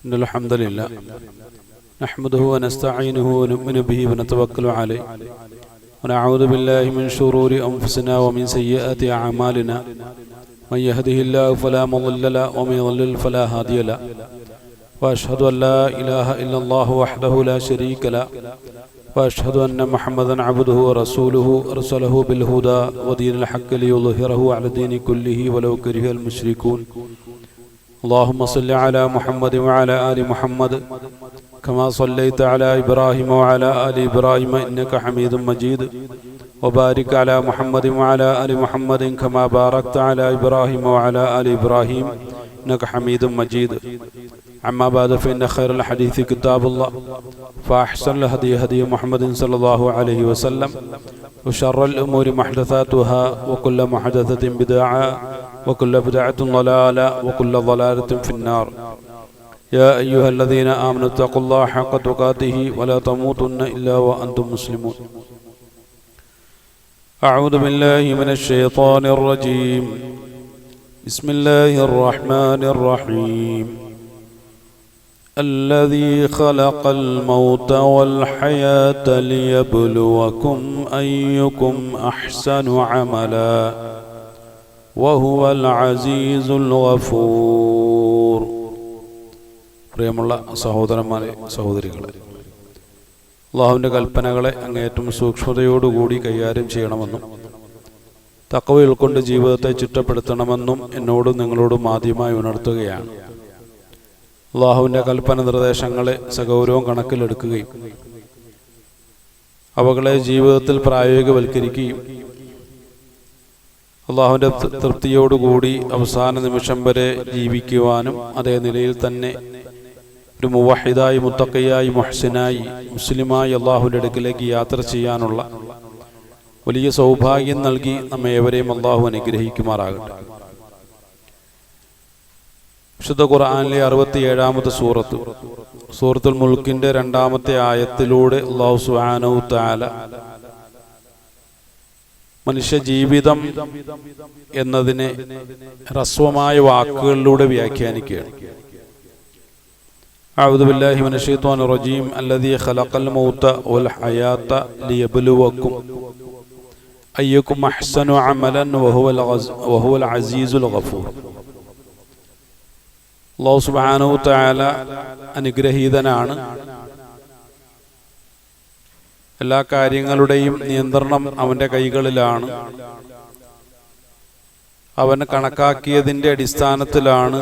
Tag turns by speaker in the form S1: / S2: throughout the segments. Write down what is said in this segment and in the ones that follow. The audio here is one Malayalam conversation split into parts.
S1: إن الحمد لله نحمده ونستعينه ونؤمن به ونتوكل عليه ونعوذ بالله من شرور أنفسنا ومن سيئات أعمالنا من يهده الله فلا مضل له ومن يضلل فلا هادي له وأشهد أن لا إله إلا الله وحده لا شريك له وأشهد أن محمدا عبده ورسوله أرسله بالهدى ودين الحق ليظهره على الدين كله ولو كره المشركون اللهم صل على محمد وعلى آل محمد كما صليت على إبراهيم وعلى آل إبراهيم إنك حميد مجيد وبارك على محمد وعلى آل محمد كما باركت على إبراهيم وعلى آل إبراهيم إنك حميد مجيد أما بعد فإن خير الحديث كتاب الله فأحسن الهدي هدي محمد صلى الله عليه وسلم وشر الأمور محدثاتها وكل محدثة بدعة وكل بدعة ضلالة وكل ضلالة في النار يا أيها الذين آمنوا اتقوا الله حق تقاته ولا تموتن إلا وأنتم مسلمون أعوذ بالله من الشيطان الرجيم بسم الله الرحمن الرحيم الذي خلق الموت والحياة ليبلوكم أيكم أحسن عملا وهو العزيز الغفور. പ്രിയമുള്ള സഹോദരന്മാരെ, സഹോദരികളെ, അല്ലാഹുവിൻ്റെ കൽപ്പനകളെ അങ്ങേയറ്റം സൂക്ഷ്മതയോടുകൂടി കൈകാര്യം ചെയ്യണമെന്നും തഖ്വ ഉൾക്കൊണ്ട് ജീവിതത്തെ ചിട്ടപ്പെടുത്തണമെന്നും എന്നോടും നിങ്ങളോടും ആദ്യമായി ഉണർത്തുകയാണ്. അല്ലാഹുവിൻ്റെ കൽപ്പന നിർദ്ദേശങ്ങളെ സഗൗരവം കണക്കിലെടുക്കുകയും അവകളെ ജീവിതത്തിൽ പ്രായോഗികവൽക്കരിക്കുകയും അല്ലാഹുവിൻ്റെ തൃപ്തിയോടുകൂടി അവസാന നിമിഷം വരെ ജീവിക്കുവാനും അതേ നിലയിൽ തന്നെ ഒരു മുവഹിദായി, മുത്തഖിയായി, മുഹ്സിനായി, മുസ്ലിമായി അല്ലാഹുവിൻ്റെ അടുക്കിലേക്ക് യാത്ര ചെയ്യാനുള്ള വലിയ സൗഭാഗ്യം നൽകി നമ്മെ ഏവരെയും അല്ലാഹു അനുഗ്രഹിക്കുമാറാകട്ടെ. വിശുദ്ധ ഖുർആനിലെ 67-ാമത്തെ സൂറത്തുൽ മുൽക്കിന്റെ 2-ാമത്തെ ആയത്തിലൂടെ അല്ലാഹു സുബ്ഹാനഹു തആല മനുഷ്യ ജീവിതം എന്നതിനെ ഹ്രസ്വമായ വാക്കുകളിലൂടെ വ്യാഖ്യാനിക്കുകയാണ്. അഊദു ബില്ലാഹി മിനശ് ശൈത്വാനിർ റജീം അല്ലദീ ഖലഖൽ മൗത വൽ ഹയാത ലിയബ്ലുവക്കും അയ്യുക്കും അഹ്സനു അമലൻ വഹുവൽ അസീസുൽ ഗഫൂർ. അല്ലാഹു സുബ്ഹാനഹു തആല അനുഗ്രഹീതനാണ്. എല്ലാ കാര്യങ്ങളുടെയും നിയന്ത്രണം അവന്റെ കൈകളിലാണ്. അവൻ കണക്കാക്കിയതിൻ്റെ അടിസ്ഥാനത്തിലാണ്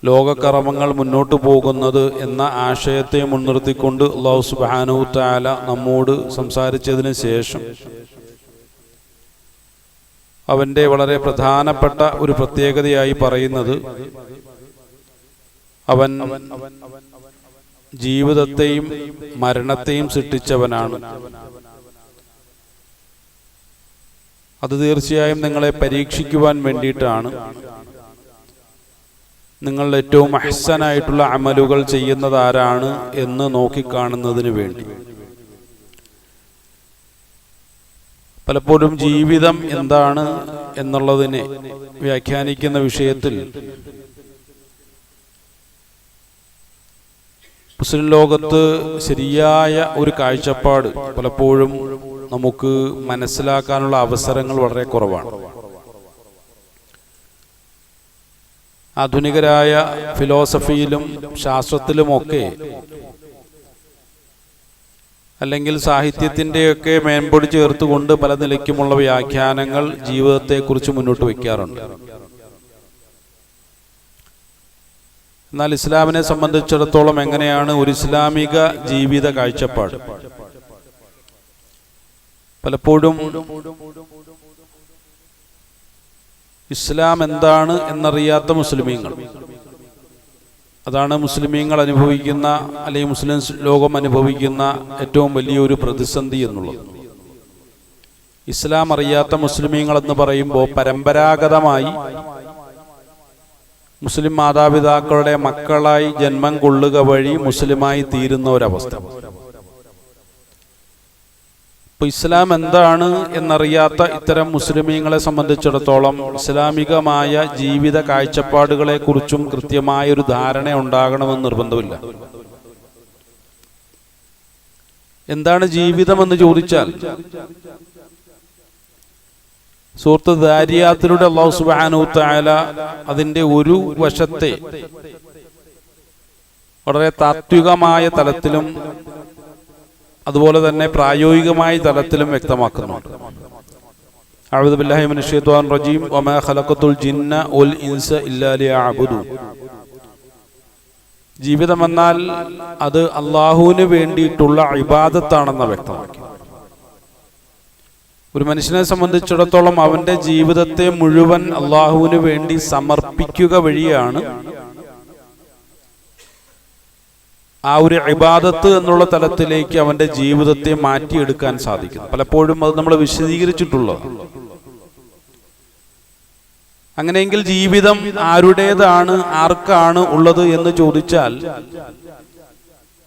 S1: ലോകകർമ്മങ്ങൾ മുന്നോട്ട് പോകുന്നത് എന്ന ആശയത്തെ മുൻനിർത്തിക്കൊണ്ട് അല്ലാഹു സുബ്ഹാനഹു തആല നമ്മോട് സംസാരിച്ചതിന് ശേഷം അവന്റെ വളരെ പ്രധാനപ്പെട്ട ഒരു പ്രത്യേകതയായി പറയുന്നത് അവൻ ജീവിതത്തെയും മരണത്തെയും സൃഷ്ടിച്ചവനാണ്. അത് തീർച്ചയായും നിങ്ങളെ പരീക്ഷിക്കുവാൻ വേണ്ടിയിട്ടാണ്. നിങ്ങൾ ഏറ്റവും അഹ്സനായിട്ടുള്ള അമലുകൾ ചെയ്യുന്നത് ആരാണ് എന്ന് നോക്കിക്കാണുന്നതിന് വേണ്ടി. പലപ്പോഴും ജീവിതം എന്താണ് എന്നുള്ളതിനെ വ്യാഖ്യാനിക്കുന്ന വിഷയത്തിൽ മുസ്ലിം ലോകത്ത് ശരിയായ ഒരു കാഴ്ചപ്പാട് പലപ്പോഴും നമുക്ക് മനസ്സിലാക്കാനുള്ള അവസരങ്ങൾ വളരെ കുറവാണ്. ആധുനികരായ ഫിലോസഫിയിലും ശാസ്ത്രത്തിലുമൊക്കെ അല്ലെങ്കിൽ സാഹിത്യത്തിൻ്റെയൊക്കെ മേൻപൊടി ചേർത്തുകൊണ്ട് പല നിലയ്ക്കുമുള്ള വ്യാഖ്യാനങ്ങൾ ജീവിതത്തെക്കുറിച്ച് മുന്നോട്ട് വയ്ക്കാറുണ്ട്. എന്നാൽ ഇസ്ലാമിനെ സംബന്ധിച്ചിടത്തോളം എങ്ങനെയാണ് ഒരു ഇസ്ലാമിക ജീവിത കാഴ്ചപ്പാട്? പലപ്പോഴും ഇസ്ലാം എന്താണ് എന്നറിയാത്ത മുസ്ലിമീങ്ങൾ, അതാണ് മുസ്ലിമീങ്ങൾ അനുഭവിക്കുന്ന, അല്ലെങ്കിൽ മുസ്ലിം ലോകം അനുഭവിക്കുന്ന ഏറ്റവും വലിയൊരു പ്രതിസന്ധി എന്നുള്ളത്. ഇസ്ലാം അറിയാത്ത മുസ്ലിമീങ്ങൾ എന്ന് പറയുമ്പോൾ പരമ്പരാഗതമായി മുസ്ലിം മാതാപിതാക്കളുടെ മക്കളായി ജന്മം കൊള്ളുക വഴി മുസ്ലിമായി തീരുന്ന ഒരവസ്ഥ. അപ്പോൾ ഇസ്ലാം എന്താണ് എന്നറിയാത്ത ഇത്തരം മുസ്ലിമീങ്ങളെ സംബന്ധിച്ചിടത്തോളം ഇസ്ലാമികമായ ജീവിത കാഴ്ചപ്പാടുകളെക്കുറിച്ചും കൃത്യമായൊരു ധാരണ ഉണ്ടാകണമെന്ന് നിർബന്ധമില്ല. എന്താണ് ജീവിതമെന്ന് ചോദിച്ചാൽ സൂറത്ത് ദാരിയാത്തിലൂടെ അല്ലാഹു സുബ്ഹാനഹു തആല അതിന്റെ ഒരു വശത്തെ വളരെ താത്വികമായ തലത്തിലും അതുപോലെ തന്നെ പ്രായോഗികമായ തലത്തിലും വ്യക്തമാക്കുന്നുണ്ട്. അഊദു ബില്ലാഹി മിനശ് ശൈത്വാനിർ റജീം വമാ ഖലഖതുൽ ജിന്ന വൽ ഇൻസ ഇല്ലാ ലിയഅ്ബുദൂൻ. ജീവിതമെന്നാൽ അത് അല്ലാഹുവിന് വേണ്ടിയിട്ടുള്ള ഇബാദത്താണെന്ന് വ്യക്തമാക്കി. ഒരു മനുഷ്യനെ സംബന്ധിച്ചിടത്തോളം അവന്റെ ജീവിതത്തെ മുഴുവൻ അല്ലാഹുവിന് വേണ്ടി സമർപ്പിക്കുക വഴിയാണ് ആ ഒരു ഇബാദത്ത് എന്നുള്ള തലത്തിലേക്ക് അവന്റെ ജീവിതത്തെ മാറ്റിയെടുക്കാൻ സാധിക്കും. പലപ്പോഴും അത് നമ്മൾ വിശദീകരിച്ചിട്ടുള്ളത്. അങ്ങനെയെങ്കിൽ ജീവിതം ആരുടേതാണ്, ആർക്കാണ് ഉള്ളത് എന്ന് ചോദിച്ചാൽ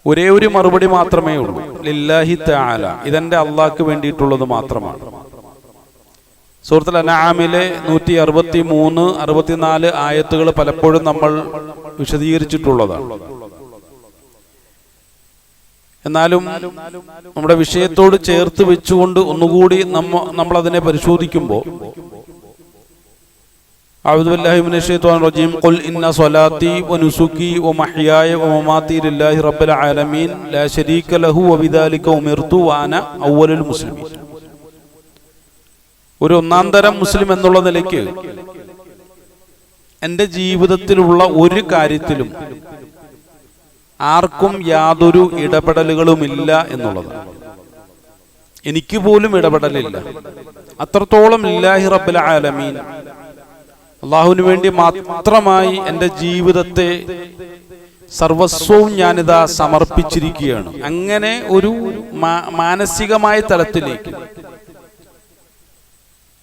S1: ഒരേ ഒരു മറുപടി മാത്രമേ ഉള്ളൂ, ലില്ലാഹി തആല. ഇതെന്റെ അള്ളാഹ്ക്ക് വേണ്ടിയിട്ടുള്ളത് മാത്രമാണ്. സൂറത്തുൽ അൻആമിലെ 163, 64 ആയത്തുകൾ പലപ്പോഴും നമ്മൾ വിശദീകരിച്ചിട്ടുള്ളതാണ്. എന്നാലും നമ്മുടെ വിഷയത്തോട് ചേർത്ത് വെച്ചുകൊണ്ട് ഒന്നുകൂടി നമ്മൾ അതിനെ പരിശോധിക്കുമ്പോൾ അഊദു ബില്ലാഹി മിനശ് ശൈത്വാനിർ റജീം ഖുൽ ഇന്ന സ്വലാത്തി വനുസുകി വമഹ്യായ വമമാതി ലില്ലാഹി റബ്ബിൽ ആലമീൻ ലാ ശരീക ലഹു വബിദാലിക ഉമിർതു വഅന അവ്വലുൽ മുസ്ലിമീൻ. ഒരു ഒന്നാം തരം മുസ്ലിം എന്നുള്ള നിലയ്ക്ക് എൻ്റെ ജീവിതത്തിലുള്ള ഒരു കാര്യത്തിലും ആർക്കും യാതൊരു ഇടപെടലുകളുമില്ല എന്നുള്ളതാണ്. എനിക്ക് പോലും ഇടപെടലില്ല. അത്രത്തോളം ലില്ലാഹി റബ്ബിൽ ആലമീൻ, അള്ളാഹുവിന് വേണ്ടി മാത്രമായി എൻ്റെ ജീവിതത്തെ സർവസ്വവും ഞാനിതാ സമർപ്പിച്ചിരിക്കുകയാണ്. അങ്ങനെ ഒരു മാനസികമായ തലത്തിലേക്ക്,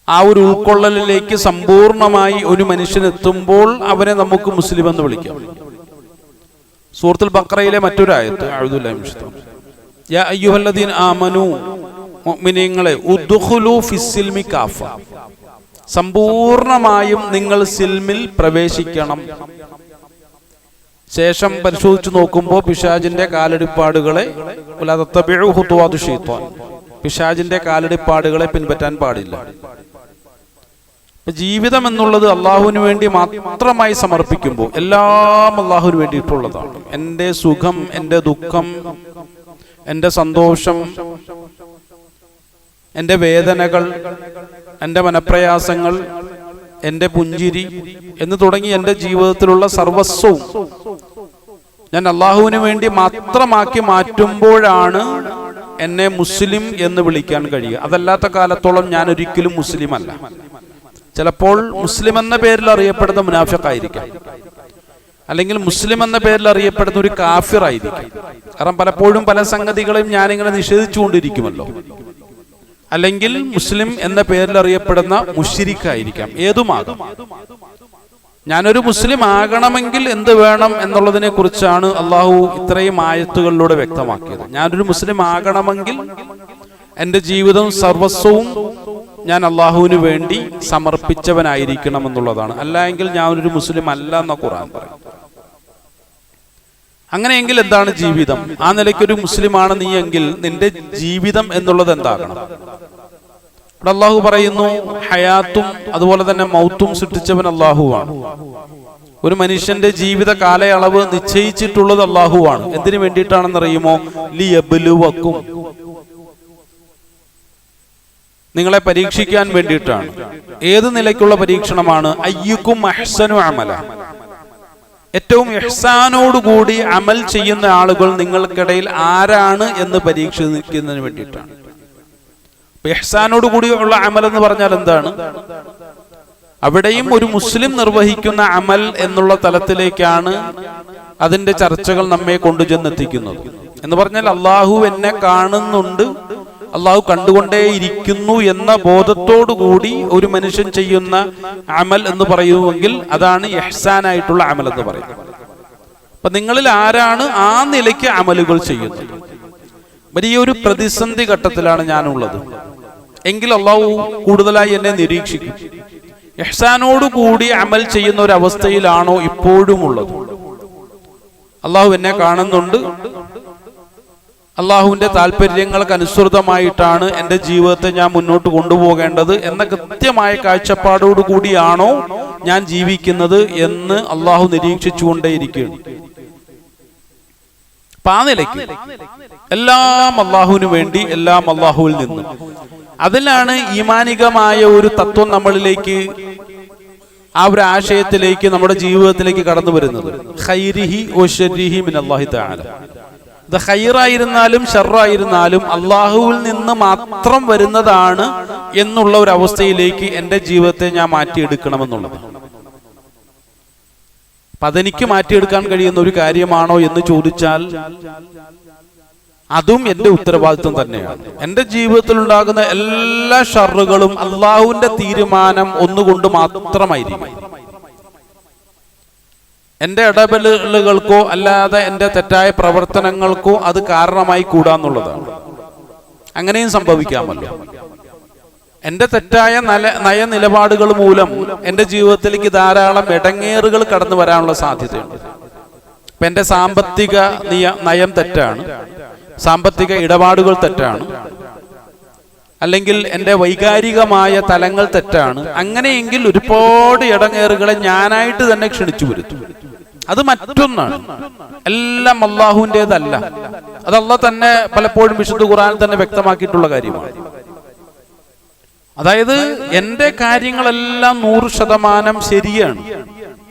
S1: ആ ഒരു ഉൾക്കൊള്ളലിലേക്ക് സമ്പൂർണമായി ഒരു മനുഷ്യനെത്തുമ്പോൾ അവനെ നമുക്ക് മുസ്ലിം എന്ന് വിളിക്കാം. സൂറത്തുൽ ബഖറയിലെ മറ്റൊരു ആയത്ത്, അഊദു ബില്ലാഹി മിനശ് ശൈത്വാനിർ റജീം, യാ അയ്യുഹല്ലദീന ആമനൂ, മുഅ്മിനീങ്ങളെ, ഉദ്ഖുലൂ ഫിസ്സിൽമി കാഫ, സമ്പൂർണമായും നിങ്ങൾ സിൽമിൽ പ്രവേശിക്കണം. ശേഷം പരിശോധിച്ചു നോക്കുമ്പോൾ പിശാചിന്റെ കാലടിപ്പാടുകളെ, വലാ തത്തബിഉ ഖുതുവാതു ശൈത്വാൻ, പിശാചിന്റെ കാലടിപ്പാടുകളെ പിൻപറ്റാൻ പാടില്ല. ജീവിതം എന്നുള്ളത് അള്ളാഹുവിന് വേണ്ടി മാത്രമായി സമർപ്പിക്കുമ്പോൾ എല്ലാം അള്ളാഹുവിന് വേണ്ടിയിട്ടുള്ളതാണ്. എൻ്റെ സുഖം, എൻ്റെ ദുഃഖം, എൻ്റെ സന്തോഷം, എൻ്റെ വേദനകൾ, എൻ്റെ മനപ്രയാസങ്ങൾ, എൻ്റെ പുഞ്ചിരി എന്ന് തുടങ്ങി എൻ്റെ ജീവിതത്തിലുള്ള സർവസ്വവും ഞാൻ അള്ളാഹുവിന് വേണ്ടി മാത്രമാക്കി മാറ്റുമ്പോഴാണ് എന്നെ മുസ്ലിം എന്ന് വിളിക്കാൻ കഴിയുക. അതല്ലാത്ത കാലത്തോളം ഞാൻ ഒരിക്കലും മുസ്ലിം അല്ല. ചിലപ്പോൾ മുസ്ലിം എന്ന പേരിൽ അറിയപ്പെടുന്ന മുനാഫിഖായിരിക്കാം, അല്ലെങ്കിൽ മുസ്ലിം എന്ന പേരിൽ അറിയപ്പെടുന്ന ഒരു കാഫിർ ആയിരിക്കാം. കാരണം പലപ്പോഴും പല സംഗതികളെയും ഞാനിങ്ങനെ നിഷേധിച്ചുകൊണ്ടിരിക്കുമല്ലോ. അല്ലെങ്കിൽ മുസ്ലിം എന്ന പേരിൽ അറിയപ്പെടുന്ന മുശ്രിക്കായിരിക്കാം. ഏതുമാകാം. ഞാനൊരു മുസ്ലിം ആകണമെങ്കിൽ എന്ത് വേണം എന്നുള്ളതിനെ കുറിച്ചാണ് അള്ളാഹു ഇത്രയും ആയത്തുകളിലൂടെ വ്യക്തമാക്കിയത്. ഞാനൊരു മുസ്ലിം ആകണമെങ്കിൽ എൻ്റെ ജീവിതം സർവസ്വവും ഞാൻ അള്ളാഹുവിന് വേണ്ടി സമർപ്പിച്ചവനായിരിക്കണം എന്നുള്ളതാണ്. അല്ല എങ്കിൽ ഞാനൊരു മുസ്ലിം അല്ല എന്ന ഖുർആൻ പറയും. അങ്ങനെയെങ്കിൽ എന്താണ് ജീവിതം? ആ നിലയ്ക്കൊരു മുസ്ലിമാണ് നീ എങ്കിൽ നിന്റെ ജീവിതം എന്നുള്ളത് എന്താകണം? ഇവിടെ അള്ളാഹു പറയുന്നു, ഹയാത്തും അതുപോലെ തന്നെ മൗത്തും സൃഷ്ടിച്ചവൻ അള്ളാഹുവാണ്. ഒരു മനുഷ്യന്റെ ജീവിത കാലയളവ് നിശ്ചയിച്ചിട്ടുള്ളത് അള്ളാഹുവാണ്. എന്തിനു വേണ്ടിയിട്ടാണെന്നറിയുമോ? ലിയബ്ലുവക്കും, നിങ്ങളെ പരീക്ഷിക്കാൻ വേണ്ടിയിട്ടാണ്. ഏത് നിലയ്ക്കുള്ള പരീക്ഷണമാണ്? അയ്യുക്കും അഹ്സനു അമല, ഏറ്റവും ഇഹ്സാനോടുകൂടി അമൽ ചെയ്യുന്ന ആളുകൾ നിങ്ങൾക്കിടയിൽ ആരാണ് എന്ന് പരീക്ഷിക്കുന്നതിന് വേണ്ടിയിട്ടാണ്. ഇഹ്സാനോടുകൂടി ഉള്ള അമൽ എന്ന് പറഞ്ഞാൽ എന്താണ്? അവിടെയും ഒരു മുസ്ലിം നിർവഹിക്കുന്ന അമൽ എന്നുള്ള തലത്തിലേക്കാണ് അതിന്റെ ചർച്ചകൾ നമ്മെ കൊണ്ടുചെന്നെത്തിക്കുന്നത്. എന്ന് പറഞ്ഞാൽ അള്ളാഹു എന്നെ കാണുന്നുണ്ട്, അള്ളാഹു കണ്ടുകൊണ്ടേയിരിക്കുന്നു എന്ന ബോധത്തോടുകൂടി ഒരു മനുഷ്യൻ ചെയ്യുന്ന അമൽ എന്ന് പറയുമെങ്കിൽ അതാണ് ഇഹ്സാനായിട്ടുള്ള അമൽ എന്ന് പറയുന്നത്. അപ്പൊ നിങ്ങളിൽ ആരാണ് ആ നിലയ്ക്ക് അമലുകൾ ചെയ്യുന്നത്? വലിയൊരു പ്രതിസന്ധി ഘട്ടത്തിലാണ് ഞാനുള്ളത് എങ്കിൽ അള്ളാഹു കൂടുതലായി എന്നെ നിരീക്ഷിക്കും. ഇഹ്സാനോട് കൂടി അമൽ ചെയ്യുന്ന ഒരു അവസ്ഥയിലാണോ ഇപ്പോഴും ഉള്ളത്? അള്ളാഹു എന്നെ കാണുന്നുണ്ട്, അള്ളാഹുവിന്റെ താല്പര്യങ്ങൾക്ക് അനുസൃതമായിട്ടാണ് എൻ്റെ ജീവിതത്തെ ഞാൻ മുന്നോട്ട് കൊണ്ടുപോകേണ്ടത് എന്ന കൃത്യമായ കാഴ്ചപ്പാടോടു കൂടിയാണോ ഞാൻ ജീവിക്കുന്നത് എന്ന് അള്ളാഹു നിരീക്ഷിച്ചുകൊണ്ടേയിരിക്കുകയാണ്. അപ്പൊ ആ നിലയ്ക്ക് എല്ലാം അള്ളാഹുവിന് വേണ്ടി, എല്ലാം അള്ളാഹുവിൽ നിന്ന്. അതിലാണ് ഈമാനികമായ ഒരു തത്വം നമ്മളിലേക്ക്, ആ ഒരു ആശയത്തിലേക്ക്, നമ്മുടെ ജീവിതത്തിലേക്ക് കടന്നു വരുന്നത്. ഖൈരിഹി വശർരിഹി മിനല്ലാഹി തആല. ഇത് ഖൈറായിരുന്നാലും ഷർറായിരുന്നാലും അള്ളാഹുവിൽ നിന്ന് മാത്രം വരുന്നതാണ് എന്നുള്ള ഒരു അവസ്ഥയിലേക്ക് എൻ്റെ ജീവിതത്തെ ഞാൻ മാറ്റിയെടുക്കണമെന്നുള്ളത്. അപ്പൊ അതെനിക്ക് മാറ്റിയെടുക്കാൻ കഴിയുന്ന ഒരു കാര്യമാണോ എന്ന് ചോദിച്ചാൽ അതും എൻ്റെ ഉത്തരവാദിത്വം തന്നെയാണ്. എൻ്റെ ജീവിതത്തിൽ ഉണ്ടാകുന്ന എല്ലാ ഷർറുകളും അള്ളാഹുവിന്റെ തീരുമാനം ഒന്നുകൊണ്ട് മാത്രമായിരിക്കും. എൻ്റെ ഇടപെടലുകൾക്കോ അല്ലാതെ എൻ്റെ തെറ്റായ പ്രവർത്തനങ്ങൾക്കോ അത് കാരണമായി കൂടാന്നുള്ളതാണ്. അങ്ങനെയും സംഭവിക്കാമല്ലോ. എൻ്റെ തെറ്റായ നയനിലപാടുകൾ മൂലം എൻ്റെ ജീവിതത്തിലേക്ക് ധാരാളം ഇടങ്ങേറുകൾ കടന്നു വരാനുള്ള സാധ്യതയുണ്ട്. ഇപ്പൊ എൻ്റെ സാമ്പത്തിക നയം തെറ്റാണ്, സാമ്പത്തിക ഇടപാടുകൾ തെറ്റാണ്, അല്ലെങ്കിൽ എൻ്റെ വൈകാരികമായ തലങ്ങൾ തെറ്റാണ്. അങ്ങനെയെങ്കിൽ ഒരുപാട് ഇടങ്ങേറുകളെ ഞാനായിട്ട് തന്നെ ക്ഷണിച്ചു വരുത്തും. അത് മറ്റൊന്നാണ്. എല്ലാം അള്ളാഹുവിൻ്റെതല്ല. അത് അള്ളാഹ് തന്നെ പലപ്പോഴും വിശുദ്ധ ഖുർആനിൽ തന്നെ വ്യക്തമാക്കിയിട്ടുള്ള കാര്യമാണ്. അതായത് എൻ്റെ കാര്യങ്ങളെല്ലാം 100% ശരിയാണ്.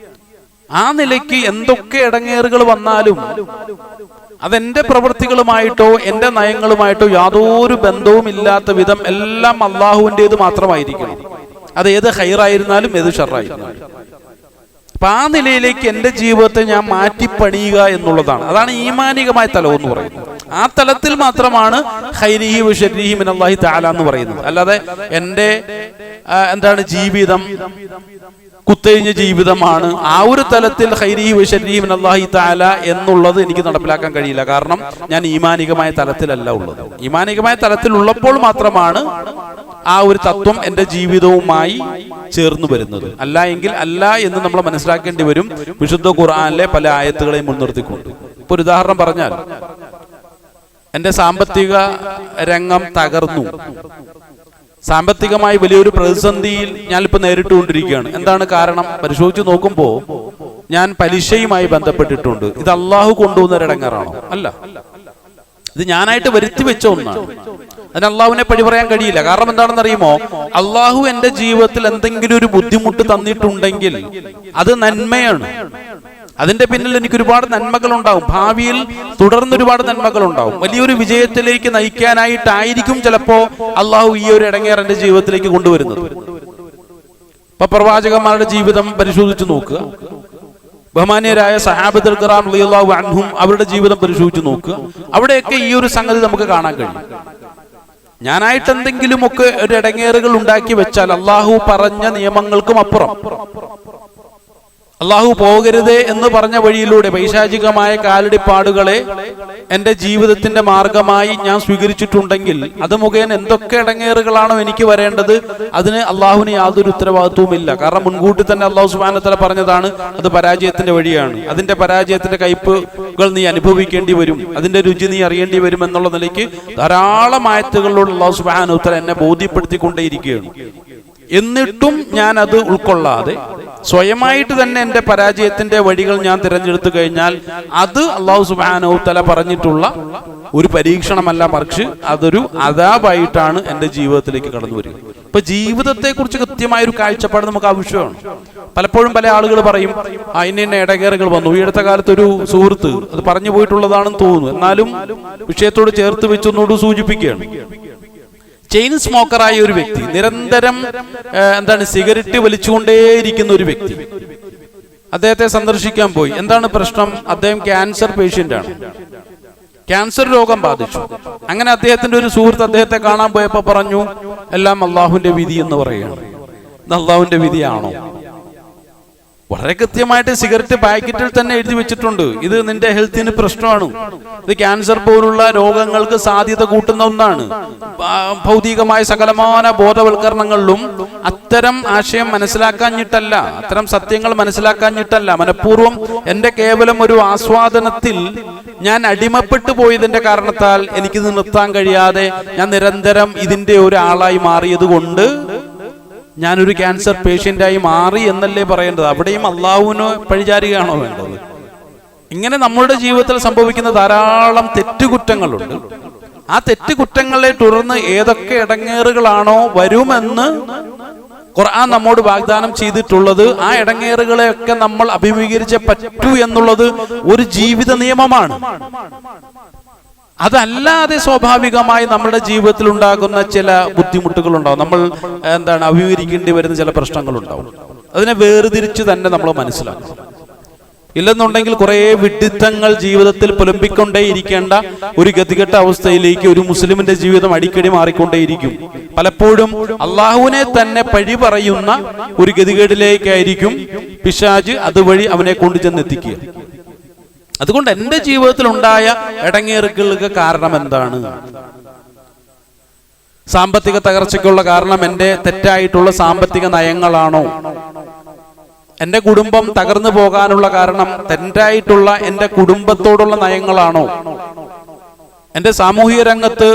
S1: ആ നിലയ്ക്ക് എന്തൊക്കെ ഇടങ്ങേറുകൾ വന്നാലും അതെന്റെ പ്രവൃത്തികളുമായിട്ടോ എൻ്റെ നയങ്ങളുമായിട്ടോ യാതൊരു ബന്ധവും ഇല്ലാത്ത വിധം എല്ലാം അള്ളാഹുവിൻ്റെത് മാത്രമായിരിക്കണം. അത് ഏത് ഖൈറായിരുന്നാലും ഏത് ഷർറായിരുന്നാലും. അപ്പൊ ആ നിലയിലേക്ക് എൻ്റെ ജീവിതത്തെ ഞാൻ മാറ്റിപ്പണിയുക എന്നുള്ളതാണ്. അതാണ് ഈമാനികമായ തലം എന്ന് പറയുന്നത്. ആ തലത്തിൽ മാത്രമാണ് ഖൈരിഹി വശർരിഹി മിനല്ലാഹി തആല എന്ന് പറയുന്നത്. അല്ലാതെ എൻ്റെ ജീവിതം കുത്തഴിഞ്ഞ ജീവിതമാണ്, ആ ഒരു തലത്തിൽ ഖൈരിഹി വശർരിഹി മിനല്ലാഹി തആല എന്നുള്ളത് എനിക്ക് നടപ്പിലാക്കാൻ കഴിയില്ല. കാരണം ഞാൻ ഈമാനികമായ തലത്തിലല്ല ഉള്ളത്. ഈമാനികമായ തലത്തിൽ ഉള്ളപ്പോൾ മാത്രമാണ് ആ ഒരു തത്വം എൻ്റെ ജീവിതവുമായി ചേർന്ന് വരുന്നത്. അല്ല എങ്കിൽ അല്ല എന്ന് നമ്മൾ മനസ്സിലാക്കേണ്ടി വരും, വിശുദ്ധ ഖുർആനിലെ പല ആയത്തുകളെയും മുൻനിർത്തിക്കൊണ്ട്. ഇപ്പൊ ഒരു ഉദാഹരണം പറഞ്ഞാൽ, എൻ്റെ സാമ്പത്തിക രംഗം തകർന്നു, സാമ്പത്തികമായി വലിയൊരു പ്രതിസന്ധിയിൽ ഞാനിപ്പോൾ നേരിട്ടുകൊണ്ടിരിക്കുകയാണ്. എന്താണ് കാരണം? പരിശോധിച്ച് നോക്കുമ്പോൾ ഞാൻ പലിശയുമായി ബന്ധപ്പെട്ടിട്ടുണ്ട്. ഇത് അള്ളാഹു കൊണ്ടുവന്ന ഇടങ്ങേറാണോ? അല്ല, ഇത് ഞാനായിട്ട് വരുത്തി വെച്ച ഒന്നാണ്. അതിന് അള്ളാഹുവിനെ പഴി പറയാൻ കഴിയില്ല. കാരണം എന്താണെന്ന് അറിയുമോ? അള്ളാഹു എൻ്റെ ജീവിതത്തിൽ എന്തെങ്കിലും ഒരു ബുദ്ധിമുട്ട് തന്നിട്ടുണ്ടെങ്കിൽ അത് നന്മയാണ്. അതിന്റെ പിന്നിൽ എനിക്ക് ഒരുപാട് നന്മകൾ ഉണ്ടാവും. ഭാവിയിൽ തുടർന്ന് ഒരുപാട് നന്മകൾ ഉണ്ടാവും. വലിയൊരു വിജയത്തിലേക്ക് നയിക്കാനായിട്ടായിരിക്കും ചിലപ്പോ അള്ളാഹു ഈ ഒരു ഇടങ്ങേർ എൻ്റെ ജീവിതത്തിലേക്ക് കൊണ്ടുവരുന്നത്. ഇപ്പൊ പ്രവാചകന്മാരുടെ ജീവിതം പരിശോധിച്ച് നോക്കുക, ബഹുമാന്യരായ സഹാബത്തുൽ കിറാം റളിയല്ലാഹു അൻഹും അവരുടെ ജീവിതം പരിശോധിച്ച് നോക്കുക. അവിടെയൊക്കെ ഈ ഒരു സംഗതി നമുക്ക് കാണാൻ കഴിയും. ഞാനായിട്ട് എന്തെങ്കിലുമൊക്കെ ഒരു ഇടങ്ങേറുകൾ ഉണ്ടാക്കി വെച്ചാൽ അള്ളാഹു പറഞ്ഞ നിയമങ്ങൾക്കും അപ്പുറം, അള്ളാഹു പോകരുതേ എന്ന് പറഞ്ഞ വഴിയിലൂടെ പൈശാചികമായ കാലടിപ്പാടുകളെ എൻ്റെ ജീവിതത്തിന്റെ മാർഗമായി ഞാൻ സ്വീകരിച്ചിട്ടുണ്ടെങ്കിൽ അത് മുഖേന എന്തൊക്കെ ഇടങ്ങേറുകളാണോ എനിക്ക് വരേണ്ടത്, അതിന് അള്ളാഹുവിന് യാതൊരു ഉത്തരവാദിത്വവും ഇല്ല. കാരണം മുൻകൂട്ടി തന്നെ അള്ളാഹു സുബ്ഹാനഹു വ തആല പറഞ്ഞതാണ്, അത് പരാജയത്തിന്റെ വഴിയാണ്, അതിന്റെ പരാജയത്തിന്റെ കയ്പുകൾ നീ അനുഭവിക്കേണ്ടി വരും, അതിന്റെ രുചി നീ അറിയേണ്ടി വരും എന്നുള്ള നിലയ്ക്ക് ധാരാളം ആയത്തുകളിലൂടെ അള്ളാഹു സുബ്ഹാനഹു വ തആല എന്നെ ബോധ്യപ്പെടുത്തിക്കൊണ്ടേയിരിക്കുകയാണ്. എന്നിട്ടും ഞാൻ അത് ഉൾക്കൊള്ളാതെ സ്വയമായിട്ട് തന്നെ എൻ്റെ പരാജയത്തിന്റെ വഴികൾ ഞാൻ തിരഞ്ഞെടുത്തു കഴിഞ്ഞാൽ അത് അല്ലാഹു സുബ്ഹാനഹു തആല പറഞ്ഞിട്ടുള്ള ഒരു പരീക്ഷണമല്ല, മറിച്ച് അതൊരു അദാബായിട്ടാണ് എൻ്റെ ജീവിതത്തിലേക്ക് കടന്നു വരിക. ഇപ്പൊ ജീവിതത്തെ കുറിച്ച് കൃത്യമായ ഒരു കാഴ്ചപ്പാട് നമുക്ക് ആവശ്യമാണ്. പലപ്പോഴും പല ആളുകൾ പറയും, ഇന്ന ഇടകേറുകൾ വന്നു. ഈ അടുത്ത കാലത്ത് ഒരു സുഹൃത്ത് അത് പറഞ്ഞു പോയിട്ടുള്ളതാണെന്ന് തോന്നുന്നു, എന്നാലും വിഷയത്തോട് ചേർത്ത് വെച്ചൊന്നുകൂടി സൂചിപ്പിക്കുകയാണ്. ചെയിൻ സ്മോക്കറായ ഒരു വ്യക്തി, നിരന്തരം സിഗരറ്റ് വലിച്ചുകൊണ്ടേയിരിക്കുന്ന ഒരു വ്യക്തി, അദ്ദേഹത്തെ സന്ദർശിക്കാൻ പോയി. എന്താണ് പ്രശ്നം? അദ്ദേഹം ക്യാൻസർ പേഷ്യന്റ് ആണ്, ക്യാൻസർ രോഗം ബാധിച്ചു. അങ്ങനെ അദ്ദേഹത്തിന്റെ ഒരു സുഹൃത്ത് അദ്ദേഹത്തെ കാണാൻ പോയപ്പോ പറഞ്ഞു, എല്ലാം അള്ളാഹുവിന്റെ വിധി എന്ന് പറയുകയാണ്. ഇത് അള്ളാഹുവിന്റെ വിധിയാണോ? വളരെ കൃത്യമായിട്ട് സിഗരറ്റ് പാക്കറ്റിൽ തന്നെ എഴുതി വെച്ചിട്ടുണ്ട്, ഇത് നിന്റെ ഹെൽത്തിന് പ്രശ്നമാണ്, ഇത് ക്യാൻസർ പോലുള്ള രോഗങ്ങൾക്ക് സാധ്യത കൂട്ടുന്ന ഒന്നാണ്. ഭൗതികമായ സകലമാന ബോധവൽക്കരണങ്ങളിലും അത്തരം ആശയം മനസ്സിലാക്കാഞ്ഞിട്ടല്ല, അത്തരം സത്യങ്ങൾ മനസ്സിലാക്കാഞ്ഞിട്ടല്ല, മനഃപൂർവ്വം എന്റെ കേവലം ഒരു ആസ്വാദനത്തിൽ ഞാൻ അടിമപ്പെട്ടു പോയതിന്റെ കാരണത്താൽ എനിക്കിത് നിർത്താൻ കഴിയാതെ ഞാൻ നിരന്തരം ഇതിന്റെ ഒരാളായി മാറിയത് കൊണ്ട് ഞാനൊരു ക്യാൻസർ പേഷ്യന്റായി മാറി എന്നല്ലേ പറയേണ്ടത്? അവിടെയും അള്ളാഹുവിന് പഴിചാരുകയാണോ വേണ്ടത്? ഇങ്ങനെ നമ്മുടെ ജീവിതത്തിൽ സംഭവിക്കുന്ന ധാരാളം തെറ്റുകുറ്റങ്ങളുണ്ട്. ആ തെറ്റുകുറ്റങ്ങളെ തുടർന്ന് ഏതൊക്കെ ഇടങ്ങേറുകളാണോ വരുമെന്ന് ഖുർആൻ നമ്മോട് വാഗ്ദാനം ചെയ്തിട്ടുള്ളത്, ആ ഇടങ്ങേറുകളെയൊക്കെ നമ്മൾ അഭിമുഖീകരിച്ചേ പറ്റൂ എന്നുള്ളത് ഒരു ജീവിത നിയമമാണ്. അതല്ലാതെ സ്വാഭാവികമായി നമ്മുടെ ജീവിതത്തിൽ ഉണ്ടാകുന്ന ചില ബുദ്ധിമുട്ടുകൾ ഉണ്ടാവും, നമ്മൾ അഭിമുഖീകരിക്കേണ്ടി വരുന്ന ചില പ്രശ്നങ്ങളുണ്ടാവും. അതിനെ വേർതിരിച്ച് തന്നെ നമ്മൾ മനസ്സിലാക്കണം. ഇല്ലെന്നുണ്ടെങ്കിൽ കുറെ വിഡ്ഢിത്തങ്ങൾ ജീവിതത്തിൽ പുലമ്പിക്കൊണ്ടേയിരിക്കേണ്ട ഒരു ഗതികെട്ട അവസ്ഥയിലേക്ക് ഒരു മുസ്ലിമിന്റെ ജീവിതം അടിക്കടി മാറിക്കൊണ്ടേയിരിക്കും. പലപ്പോഴും അള്ളാഹുവിനെ തന്നെ പഴി പറയുന്ന ഒരു ഗതികേടിലേക്കായിരിക്കും പിശാച് അതുവഴി അവനെ കൊണ്ടു ചെന്നെത്തിക്കുക. അതുകൊണ്ട് എന്റെ ജീവിതത്തിൽ ഉണ്ടായ ഇടങ്ങേറുകൾക്ക് കാരണം എന്താണ്? സാമ്പത്തിക തകർച്ചയ്ക്കുള്ള കാരണം എന്റെ തെറ്റായിട്ടുള്ള സാമ്പത്തിക നയങ്ങളാണോ? എന്റെ കുടുംബം തകർന്നു പോകാനുള്ള കാരണം തെറ്റായിട്ടുള്ള എന്റെ കുടുംബത്തോടുള്ള നയങ്ങളാണോ? എന്റെ സാമൂഹിക രംഗത്ത്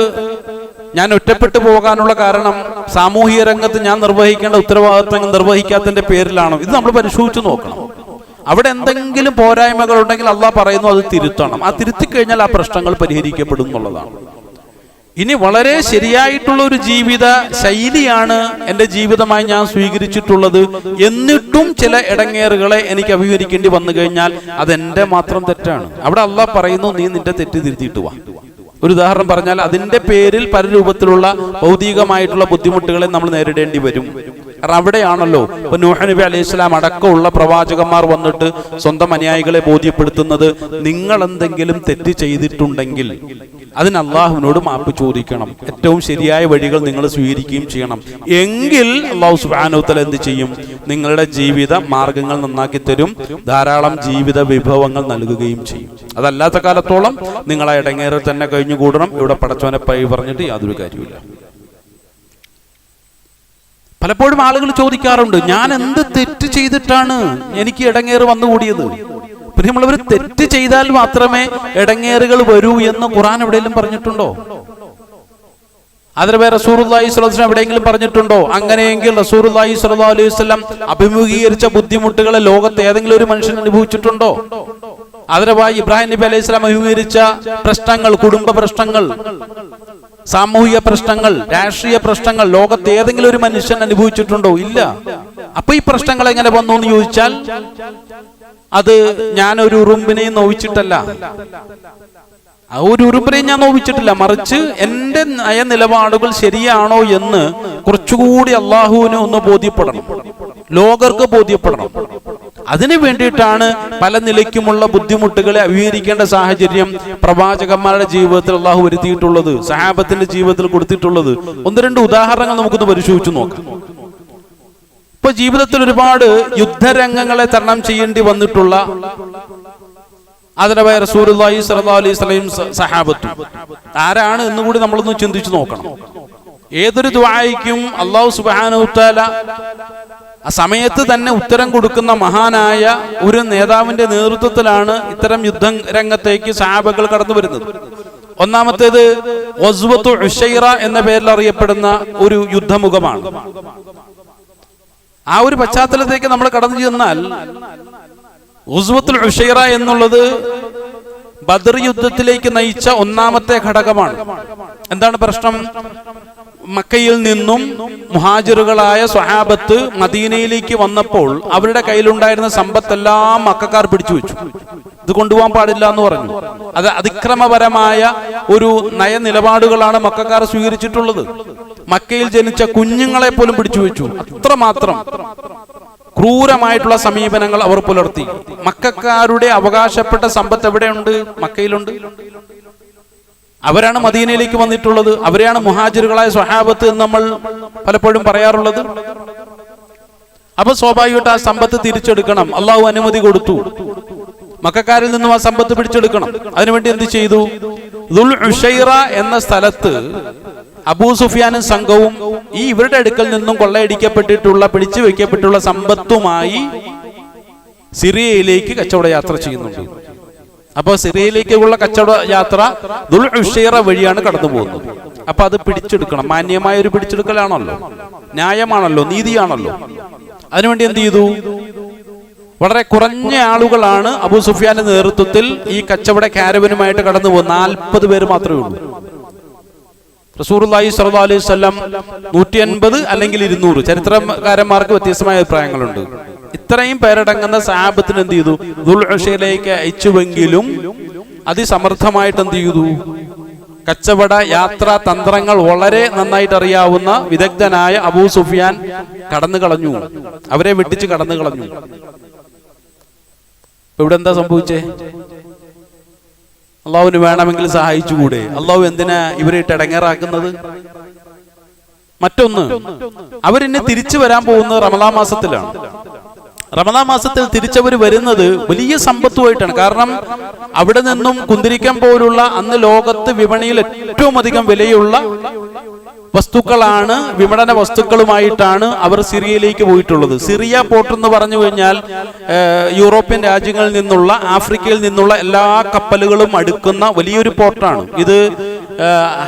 S1: ഞാൻ ഒറ്റപ്പെട്ടു പോകാനുള്ള കാരണം സാമൂഹിക രംഗത്ത് ഞാൻ നിർവഹിക്കേണ്ട ഉത്തരവാദിത്തങ്ങൾ നിർവഹിക്കാത്തതിന്റെ പേരിലാണോ? ഇത് നമ്മൾ പരിശോധിച്ചു നോക്കണം. അവിടെ എന്തെങ്കിലും പോരായ്മകൾ ഉണ്ടെങ്കിൽ അള്ളാഹ് പറയുന്നു അത് തിരുത്തണം. ആ തിരുത്തി കഴിഞ്ഞാൽ ആ പ്രശ്നങ്ങൾ പരിഹരിക്കപ്പെടും എന്നുള്ളതാണ്. ഇനി വളരെ ശരിയായിട്ടുള്ള ഒരു ജീവിത ശൈലിയാണ് എൻ്റെ ജീവിതമായി ഞാൻ സ്വീകരിച്ചിട്ടുള്ളത്, എന്നിട്ടും ചില ഇടങ്ങേറുകളെ എനിക്ക് അഭിമുഖീകരിക്കേണ്ടി വന്നു കഴിഞ്ഞാൽ അതെന്റെ മാത്രം തെറ്റാണ്. അവിടെ അള്ളാഹ് പറയുന്നു നീ നിന്റെ തെറ്റ് തിരുത്തിയിട്ട് വാ. ഒരു ഉദാഹരണം പറഞ്ഞാൽ അതിന്റെ പേരിൽ പല രൂപത്തിലുള്ള ഭൗതികമായിട്ടുള്ള ബുദ്ധിമുട്ടുകളെ നമ്മൾ നേരിടേണ്ടി വരും. കാരണം അവിടെയാണല്ലോ ഇപ്പൊ നൂഹ് നബി അലൈഹി സ്വലാം അടക്കമുള്ള പ്രവാചകന്മാർ വന്നിട്ട് സ്വന്തം അനുയായികളെ ബോധ്യപ്പെടുത്തുന്നത്, നിങ്ങൾ എന്തെങ്കിലും തെറ്റ് ചെയ്തിട്ടുണ്ടെങ്കിൽ അതിന് അള്ളാഹുവിനോട് മാപ്പ് ചോദിക്കണം, ഏറ്റവും ശരിയായ വഴികൾ നിങ്ങൾ സ്വീകരിക്കുകയും ചെയ്യണം. എങ്കിൽ അള്ളാഹു സുബ്ഹാനഹു വ തആല എന്ത് ചെയ്യും? നിങ്ങളുടെ ജീവിത മാർഗങ്ങൾ നന്നാക്കി തരും, ധാരാളം ജീവിത വിഭവങ്ങൾ നൽകുകയും ചെയ്യും. അതല്ലാത്ത കാലത്തോളം നിങ്ങൾ ആ ഇടങ്ങേറിൽ തന്നെ കഴിഞ്ഞുകൂടണം. ഇവിടെ പടച്ചവനെ പഴി പറഞ്ഞിട്ട് യാതൊരു കാര്യമില്ല. പലപ്പോഴും ആളുകൾ ചോദിക്കാറുണ്ട്, ഞാൻ എന്ത് തെറ്റ് ചെയ്തിട്ടാണ് എനിക്ക് ഇടങ്ങേറ് വന്നുകൂടിയത്? പിന്നെ നമ്മളൊരു തെറ്റ് ചെയ്താൽ മാത്രമേ ഇടങ്ങേറുകൾ വരൂ എന്ന് ഖുർആൻ എവിടെയെങ്കിലും പറഞ്ഞിട്ടുണ്ടോ? അതിന് റസൂലുള്ളാഹി സ്വല്ലല്ലാഹു അലൈഹി വസല്ലം എവിടെയെങ്കിലും പറഞ്ഞിട്ടുണ്ടോ? അങ്ങനെയെങ്കിൽ റസൂലുള്ളാഹി സ്വല്ലല്ലാഹു അലൈഹി വസല്ലം അഭിമുഖീകരിച്ച ബുദ്ധിമുട്ടുകളെ ലോകത്ത് ഏതെങ്കിലും ഒരു മനുഷ്യൻ അനുഭവിച്ചിട്ടുണ്ടോ? അതിനുമായി ഇബ്രാഹിം നബി അലൈഹി സ്വലാം അഭിമുഖീകരിച്ച പ്രശ്നങ്ങൾ, കുടുംബ പ്രശ്നങ്ങൾ, സാമൂഹിക പ്രശ്നങ്ങൾ, രാഷ്ട്രീയ പ്രശ്നങ്ങൾ ലോകത്ത് ഏതെങ്കിലും ഒരു മനുഷ്യൻ അനുഭവിച്ചിട്ടുണ്ടോ? ഇല്ല. അപ്പൊ ഈ പ്രശ്നങ്ങൾ എങ്ങനെ വന്നു എന്ന് ചോദിച്ചാൽ അത് ഞാനൊരു ഉറുമ്പിനെയും നോവിച്ചിട്ടല്ല, ഒരു ഉറുമ്പിനെയും ഞാൻ നോവിച്ചിട്ടില്ല, മറിച്ച് എന്റെ നയനിലപാടുകൾ ശരിയാണോ എന്ന് കുറച്ചുകൂടി അള്ളാഹുവിന് ഒന്ന് ബോധ്യപ്പെടണം, ലോകർക്ക് ബോധ്യപ്പെടണം. അതിനു വേണ്ടിയിട്ടാണ് പല നിലയ്ക്കുമുള്ള ബുദ്ധിമുട്ടുകളെ അഭിമുഖീകരിക്കേണ്ട സാഹചര്യം പ്രവാചകന്മാരുടെ ജീവിതത്തിൽ അള്ളാഹു വരുത്തിയിട്ടുള്ളത്, സഹാബത്തിന്റെ ജീവിതത്തിൽ കൊടുത്തിട്ടുള്ളത്. ഒന്ന് രണ്ട് ഉദാഹരണങ്ങൾ നമുക്കൊന്ന് പരിശോധിച്ചു നോക്കാം. ഇപ്പൊ ജീവിതത്തിൽ ഒരുപാട് യുദ്ധരംഗങ്ങളെ തരണം ചെയ്യേണ്ടി വന്നിട്ടുള്ള അതിനവ റസൂലുള്ളാഹി സ്വല്ലല്ലാഹു അലൈഹി വസല്ലം സഹാബത്തും ആരാണ് എന്നുകൂടി നമ്മളൊന്ന് ചിന്തിച്ചു നോക്കണം. ഏതൊരു ദുആയ്ക്കും അല്ലാഹു സുബ്ഹാനഹു വ തആല ആ സമയത്ത് തന്നെ ഉത്തരം കൊടുക്കുന്ന മഹാനായ ഒരു നേതാവിന്റെ നേതൃത്വത്തിലാണ് ഇത്തരം യുദ്ധ രംഗത്തേക്ക് സഹാബകൾ കടന്നു വരുന്നത്. ഒന്നാമത്തേത് ഗസ്വത്തു ഉശൈറ എന്ന പേരിൽ അറിയപ്പെടുന്ന ഒരു യുദ്ധമുഖമാണ്. ആ ഒരു പശ്ചാത്തലത്തേക്ക് നമ്മൾ കടന്നു ചെന്നാൽ ഗസ്വത്തുൽ ഉശൈറ എന്നുള്ളത് ബദർ യുദ്ധത്തിലേക്ക് നയിച്ച ഒന്നാമത്തെ ഘടകമാണ്. എന്താണ് പ്രശ്നം? മക്കയിൽ നിന്നും മുഹാജിറുകളായ സ്വഹാബത്ത് മദീനയിലേക്ക് വന്നപ്പോൾ അവരുടെ കയ്യിലുണ്ടായിരുന്ന സമ്പത്തെല്ലാം മക്കക്കാർ പിടിച്ചു വെച്ചു. ഇത് കൊണ്ടുപോകാൻ പാടില്ല എന്ന് പറഞ്ഞു. അത് അതിക്രമപരമായ ഒരു നയനിലപാടുകളാണ് മക്കക്കാർ സ്വീകരിച്ചിട്ടുള്ളത്. മക്കയിൽ ജനിച്ച കുഞ്ഞുങ്ങളെ പോലും പിടിച്ചു വെച്ചു. അത്രമാത്രം ക്രൂരമായിട്ടുള്ള സമീപനങ്ങൾ അവർ പുലർത്തി. മക്കക്കാരുടെ അവകാശപ്പെട്ട സമ്പത്ത് എവിടെയുണ്ട്? മക്കയിലുണ്ട്. അവരാണ് മദീനയിലേക്ക് വന്നിട്ടുള്ളത്, അവരെയാണ് മുഹാജിറുകളായ സ്വഹാബത്ത് എന്ന് നമ്മൾ പലപ്പോഴും പറയാറുള്ളത്. അപ്പൊ സ്വാഭാവികമായിട്ട് ആ സമ്പത്ത് തിരിച്ചെടുക്കണം. അള്ളാഹു അനുമതി കൊടുത്തു, മക്കക്കാരിൽ നിന്നും ആ സമ്പത്ത് പിടിച്ചെടുക്കണം. അതിനുവേണ്ടി എന്ത് ചെയ്തു? ദുൽ ഉശൈറ എന്ന സ്ഥലത്ത് അബൂ സുഫിയാനും സംഘവും ഈ ഇവരുടെ അടുക്കൽ നിന്നും കൊള്ളയടിക്കപ്പെട്ടിട്ടുള്ള പിടിച്ചു വെക്കപ്പെട്ടുള്ള സമ്പത്തുമായി സിറിയയിലേക്ക് കച്ചവട യാത്ര ചെയ്യുന്നുണ്ട്. അപ്പൊ സിറിയയിലേക്കുള്ള കച്ചവട യാത്ര ദുൽ ഉശൈറ വഴിയാണ് കടന്നു പോകുന്നത്. അപ്പൊ അത് പിടിച്ചെടുക്കണം. മാന്യമായ ഒരു പിടിച്ചെടുക്കലാണല്ലോ, ന്യായമാണല്ലോ, നീതിയാണല്ലോ. അതിനുവേണ്ടി എന്ത് ചെയ്തു? വളരെ കുറഞ്ഞ ആളുകളാണ് അബൂ സുഫിയാന്റെ നേതൃത്വത്തിൽ ഈ കച്ചവട കാരവനുമായിട്ട് കടന്നു പോകുന്നത്. 40 പേര് മാത്രമേ ഉള്ളൂ. റസൂലുള്ളാഹി സ്വല്ലല്ലാഹു അലൈഹി വസല്ലം 150 അല്ലെങ്കിൽ 200, ചരിത്രകാരന്മാർക്ക് വ്യത്യസ്തമായ അഭിപ്രായങ്ങളുണ്ട്. ഇത്രയും പേരടങ്ങുന്ന സഹാബത്തിന് എന്ത് ചെയ്തു? ദുൽ ഉശൈറയിലേക്ക് അയച്ചുവെങ്കിലും അതിസമർത്ഥമായിട്ട് എന്ത് ചെയ്തു? കച്ചവട യാത്രാ തന്ത്രങ്ങൾ വളരെ നന്നായിട്ട് അറിയാവുന്ന വിദഗ്ധനായ അബൂ സുഫിയാൻ കടന്നു കളഞ്ഞു, അവരെ വെട്ടിച്ച് കടന്നു കളഞ്ഞു. ഇവിടെ എന്താ സംഭവിച്ചേ? അള്ളാഹുവിന് വേണമെങ്കിൽ സഹായിച്ചുകൂടെ? അള്ളാഹു എന്തിനാ ഇവരെ ഇട്ട് ഇടങ്ങേറാക്കുന്നത്? മറ്റൊന്ന്, അവരിന്നെ തിരിച്ചു വരാൻ പോകുന്നത് റമദാൻ മാസത്തിലാണ്. റമദാൻ മാസത്തിൽ തിരിച്ചവർ വരുന്നത് വലിയ സമ്പത്തുമായിട്ടാണ്. കാരണം അവിടെ നിന്നും കുന്തിരിക്കം പോലുള്ള അന്ന് ലോകത്ത് വിപണിയിൽ ഏറ്റവും അധികം വിലയുള്ള വസ്തുക്കളാണ്, വിപണന വസ്തുക്കളുമായിട്ടാണ് അവർ സിറിയയിലേക്ക് പോയിട്ടുള്ളത്. സിറിയ പോർട്ട് എന്ന് പറഞ്ഞു കഴിഞ്ഞാൽ യൂറോപ്യൻ രാജ്യങ്ങളിൽ നിന്നുള്ള, ആഫ്രിക്കയിൽ നിന്നുള്ള എല്ലാ കപ്പലുകളും അടുക്കുന്ന വലിയൊരു പോർട്ടാണ് ഇത്.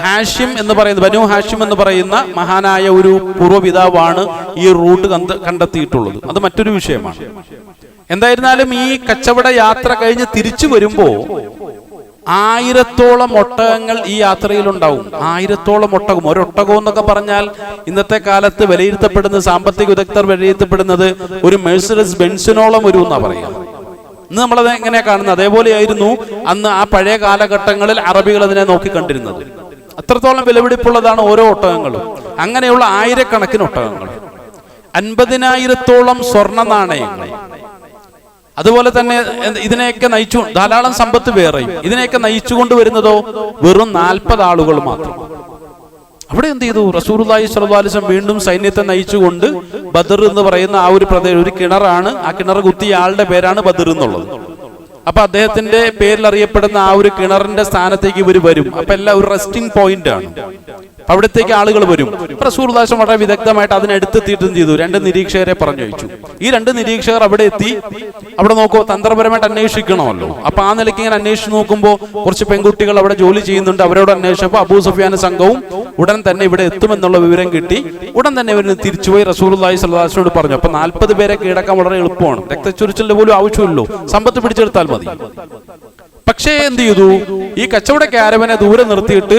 S1: ഹാഷിം എന്ന് പറയുന്ന, ബനു ഹാഷിം എന്ന് പറയുന്ന മഹാനായ ഒരു പൂർവ്വപിതാവാണ് ഈ റൂട്ട് കണ്ടെത്തിയിട്ടുള്ളത്. അത് മറ്റൊരു വിഷയമാണ്. എന്തായിരുന്നാലും ഈ കച്ചവട യാത്ര കഴിഞ്ഞ് തിരിച്ചു വരുമ്പോ 1000-ഓളം ഒട്ടകങ്ങൾ ഈ യാത്രയിലുണ്ടാവും. 1000-ഓളം ഒട്ടകം. ഒരൊട്ടകം എന്നൊക്കെ പറഞ്ഞാൽ ഇന്നത്തെ കാലത്ത് വിലയിരുത്തപ്പെടുന്ന, സാമ്പത്തിക വിദഗ്ധർ വിലയിരുത്തപ്പെടുന്നത് ഒരു മെഴ്സിഡസ് ബെൻസിനോളം വരും എന്നാ പറയാം. ഇന്ന് നമ്മളത് എങ്ങനെയാ കാണുന്നത്? അതേപോലെയായിരുന്നു അന്ന് ആ പഴയ കാലഘട്ടങ്ങളിൽ അറബികൾ അതിനെ നോക്കിക്കണ്ടിരുന്നത്. അത്രത്തോളം വിലപിടിപ്പുള്ളതാണ് ഓരോ ഒട്ടകങ്ങളും. അങ്ങനെയുള്ള ആയിരക്കണക്കിന് ഒട്ടകങ്ങൾ, 50,000-ഓളം സ്വർണ്ണ നാണയങ്ങൾ, അതുപോലെ തന്നെ ഇതിനെയൊക്കെ നയിച്ചു ധാരാളം സമ്പത്ത് വേറെയും. ഇതിനെയൊക്കെ നയിച്ചു കൊണ്ടുവരുന്നതോ വെറും 40 ആളുകൾ മാത്രം. അവിടെ എന്ത് ചെയ്തു? റസൂലുള്ളാഹി സ്വല്ലല്ലാഹു അലൈഹി വസല്ലം വീണ്ടും സൈന്യത്തെ നയിച്ചുകൊണ്ട് ബദർ എന്ന് പറയുന്ന ആ ഒരു പ്രദേശം, ഒരു കിണറാണ്, ആ കിണർ കുത്തിയ ആളുടെ പേരാണ് ബദർ എന്നുള്ളത്. അപ്പൊ അദ്ദേഹത്തിന്റെ പേരിൽ അറിയപ്പെടുന്ന ആ ഒരു കിണറിന്റെ സ്ഥാനത്തേക്ക് ഇവർ വരും. അപ്പൊ എല്ലാം ഒരു റെസ്റ്റിംഗ് പോയിന്റ് ആണ്. അവിടത്തേക്ക് ആളുകൾ വരും. റസൂലുള്ളാഹി വളരെ വിദഗ്ധമായിട്ട് അതിനടുത്തെത്തിയിട്ട് എന്ത് ചെയ്തു? 2 നിരീക്ഷകരെ പറഞ്ഞു വെച്ചു. ഈ 2 നിരീക്ഷകർ അവിടെ എത്തി. അവിടെ നോക്കുമ്പോൾ തന്ത്രപരമായിട്ട് അന്വേഷിക്കണമല്ലോ. അപ്പൊ ആ നിലയ്ക്ക് ഇങ്ങനെ അന്വേഷിച്ച് നോക്കുമ്പോൾ കുറച്ച് പെൺകുട്ടികൾ അവിടെ ജോലി ചെയ്യുന്നുണ്ട്. അവരോട് അന്വേഷിച്ചപ്പോൾ അബൂ സുഫിയാൻ സംഘവും ഉടൻ തന്നെ ഇവിടെ എത്തുമെന്നുള്ള വിവരം കിട്ടി. ഉടൻ തന്നെ ഇവർ തിരിച്ചുപോയി റസൂലുള്ളാഹി സ്വല്ലല്ലാഹു അലൈഹി വസല്ലം പറഞ്ഞു. അപ്പൊ 40 പേരെ കീഴടക്കാൻ വളരെ എളുപ്പമാണ്. രക്തച്ചൊരിച്ചിലിന്റെ പോലും ആവശ്യമില്ലല്ലോ, സമ്പത്ത് പിടിച്ചെടുത്താൽ മതി. പക്ഷേ എന്ത് ചെയ്തു? ഈ കച്ചവട കാരവനെ ദൂരെ നിർത്തിയിട്ട്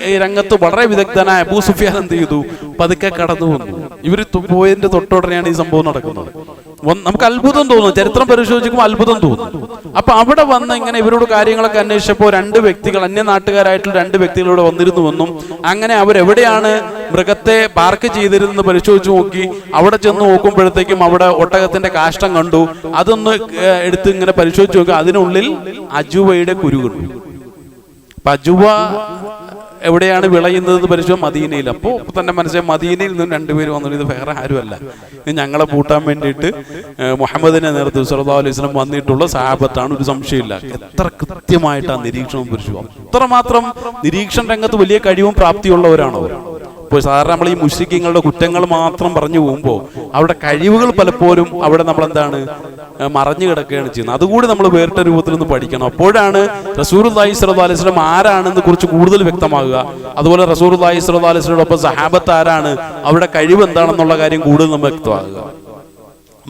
S1: ഈ രംഗത്ത് വളരെ വിദഗ്ധനായ അബൂ സുഫിയാൻ എന്ത് ചെയ്തു? പതുക്കെ കടന്നു വന്നു. ഇവർ പോയതിന്റെ തൊട്ടുടനെയാണ് ഈ സംഭവം നടക്കുന്നത്. നമുക്ക് അത്ഭുതം തോന്നുന്നു, ചരിത്രം പരിശോധിക്കുമ്പോൾ അത്ഭുതം തോന്നുന്നു. അപ്പൊ അവിടെ വന്ന് ഇങ്ങനെ ഇവരോട് കാര്യങ്ങളൊക്കെ അന്വേഷിച്ചപ്പോൾ 2 വ്യക്തികൾ, അന്യനാട്ടുകാരായിട്ടുള്ള 2 വ്യക്തികളോട് വന്നിരുന്നുവെന്നും അങ്ങനെ അവരെവിടെയാണ് മൃഗത്തെ പാർക്ക് ചെയ്തിരുന്നെന്ന് പരിശോധിച്ച് നോക്കി. അവിടെ ചെന്ന് നോക്കുമ്പോഴത്തേക്കും അവിടെ ഒട്ടകത്തിന്റെ കാഷ്ടം കണ്ടു. അതൊന്ന് എടുത്ത് ഇങ്ങനെ പരിശോധിച്ച് നോക്കി. അതിനുള്ളിൽ അജുവയുടെ കുരു കണ്ടു. അപ്പൊ അജുവ എവിടെയാണ് വിളയുന്നത് പരിശോധന? മദീനയിൽ. അപ്പോൾ തന്നെ മനസ്സിലായി മദീനയിൽ നിന്നും 2 പേര് വന്നു. ഇത് വേറെ ആരുമല്ല, ഇത് ഞങ്ങളെ പൂട്ടാൻ വേണ്ടിയിട്ട് മുഹമ്മദിനെ നേതൃത്വം സല്ലല്ലാഹു അലൈഹി വസല്ലം വന്നിട്ടുള്ള സഹാബത്താണ്, ഒരു സംശയമില്ല. എത്ര കൃത്യമായിട്ട് ആ നിരീക്ഷണം പരിശോധിച്ചു. അത്രമാത്രം നിരീക്ഷണ രംഗത്ത് വലിയ കഴിവും പ്രാപ്തിയുള്ളവരാണ് അവർ. ഇപ്പോൾ സാധാരണ നമ്മൾ ഈ മുശ്രിക്കീങ്ങളുടെ കുറ്റങ്ങൾ മാത്രം പറഞ്ഞു പോകുമ്പോൾ അവരുടെ കഴിവുകൾ പലപ്പോഴും അവിടെ നമ്മളെന്താണ് മറഞ്ഞു കിടക്കുകയാണ് ചെയ്യുന്നത്. അതുകൂടി നമ്മൾ വേറിട്ട രൂപത്തിൽ നിന്ന് പഠിക്കണം. അപ്പോഴാണ് റസൂലുള്ളാഹി സ്വല്ലല്ലാഹു അലൈഹി വസല്ലം ആരാണെന്ന് കുറിച്ച് കൂടുതൽ വ്യക്തമാകുക. അതുപോലെ റസൂലുള്ളാഹി സ്വല്ലല്ലാഹു അലൈഹി വസല്ലമയോടൊപ്പം സഹാബത്ത് ആരാണ്, അവരുടെ കഴിവ് എന്താണെന്നുള്ള കാര്യം കൂടുതൽ നമ്മൾ വ്യക്തമാകുക.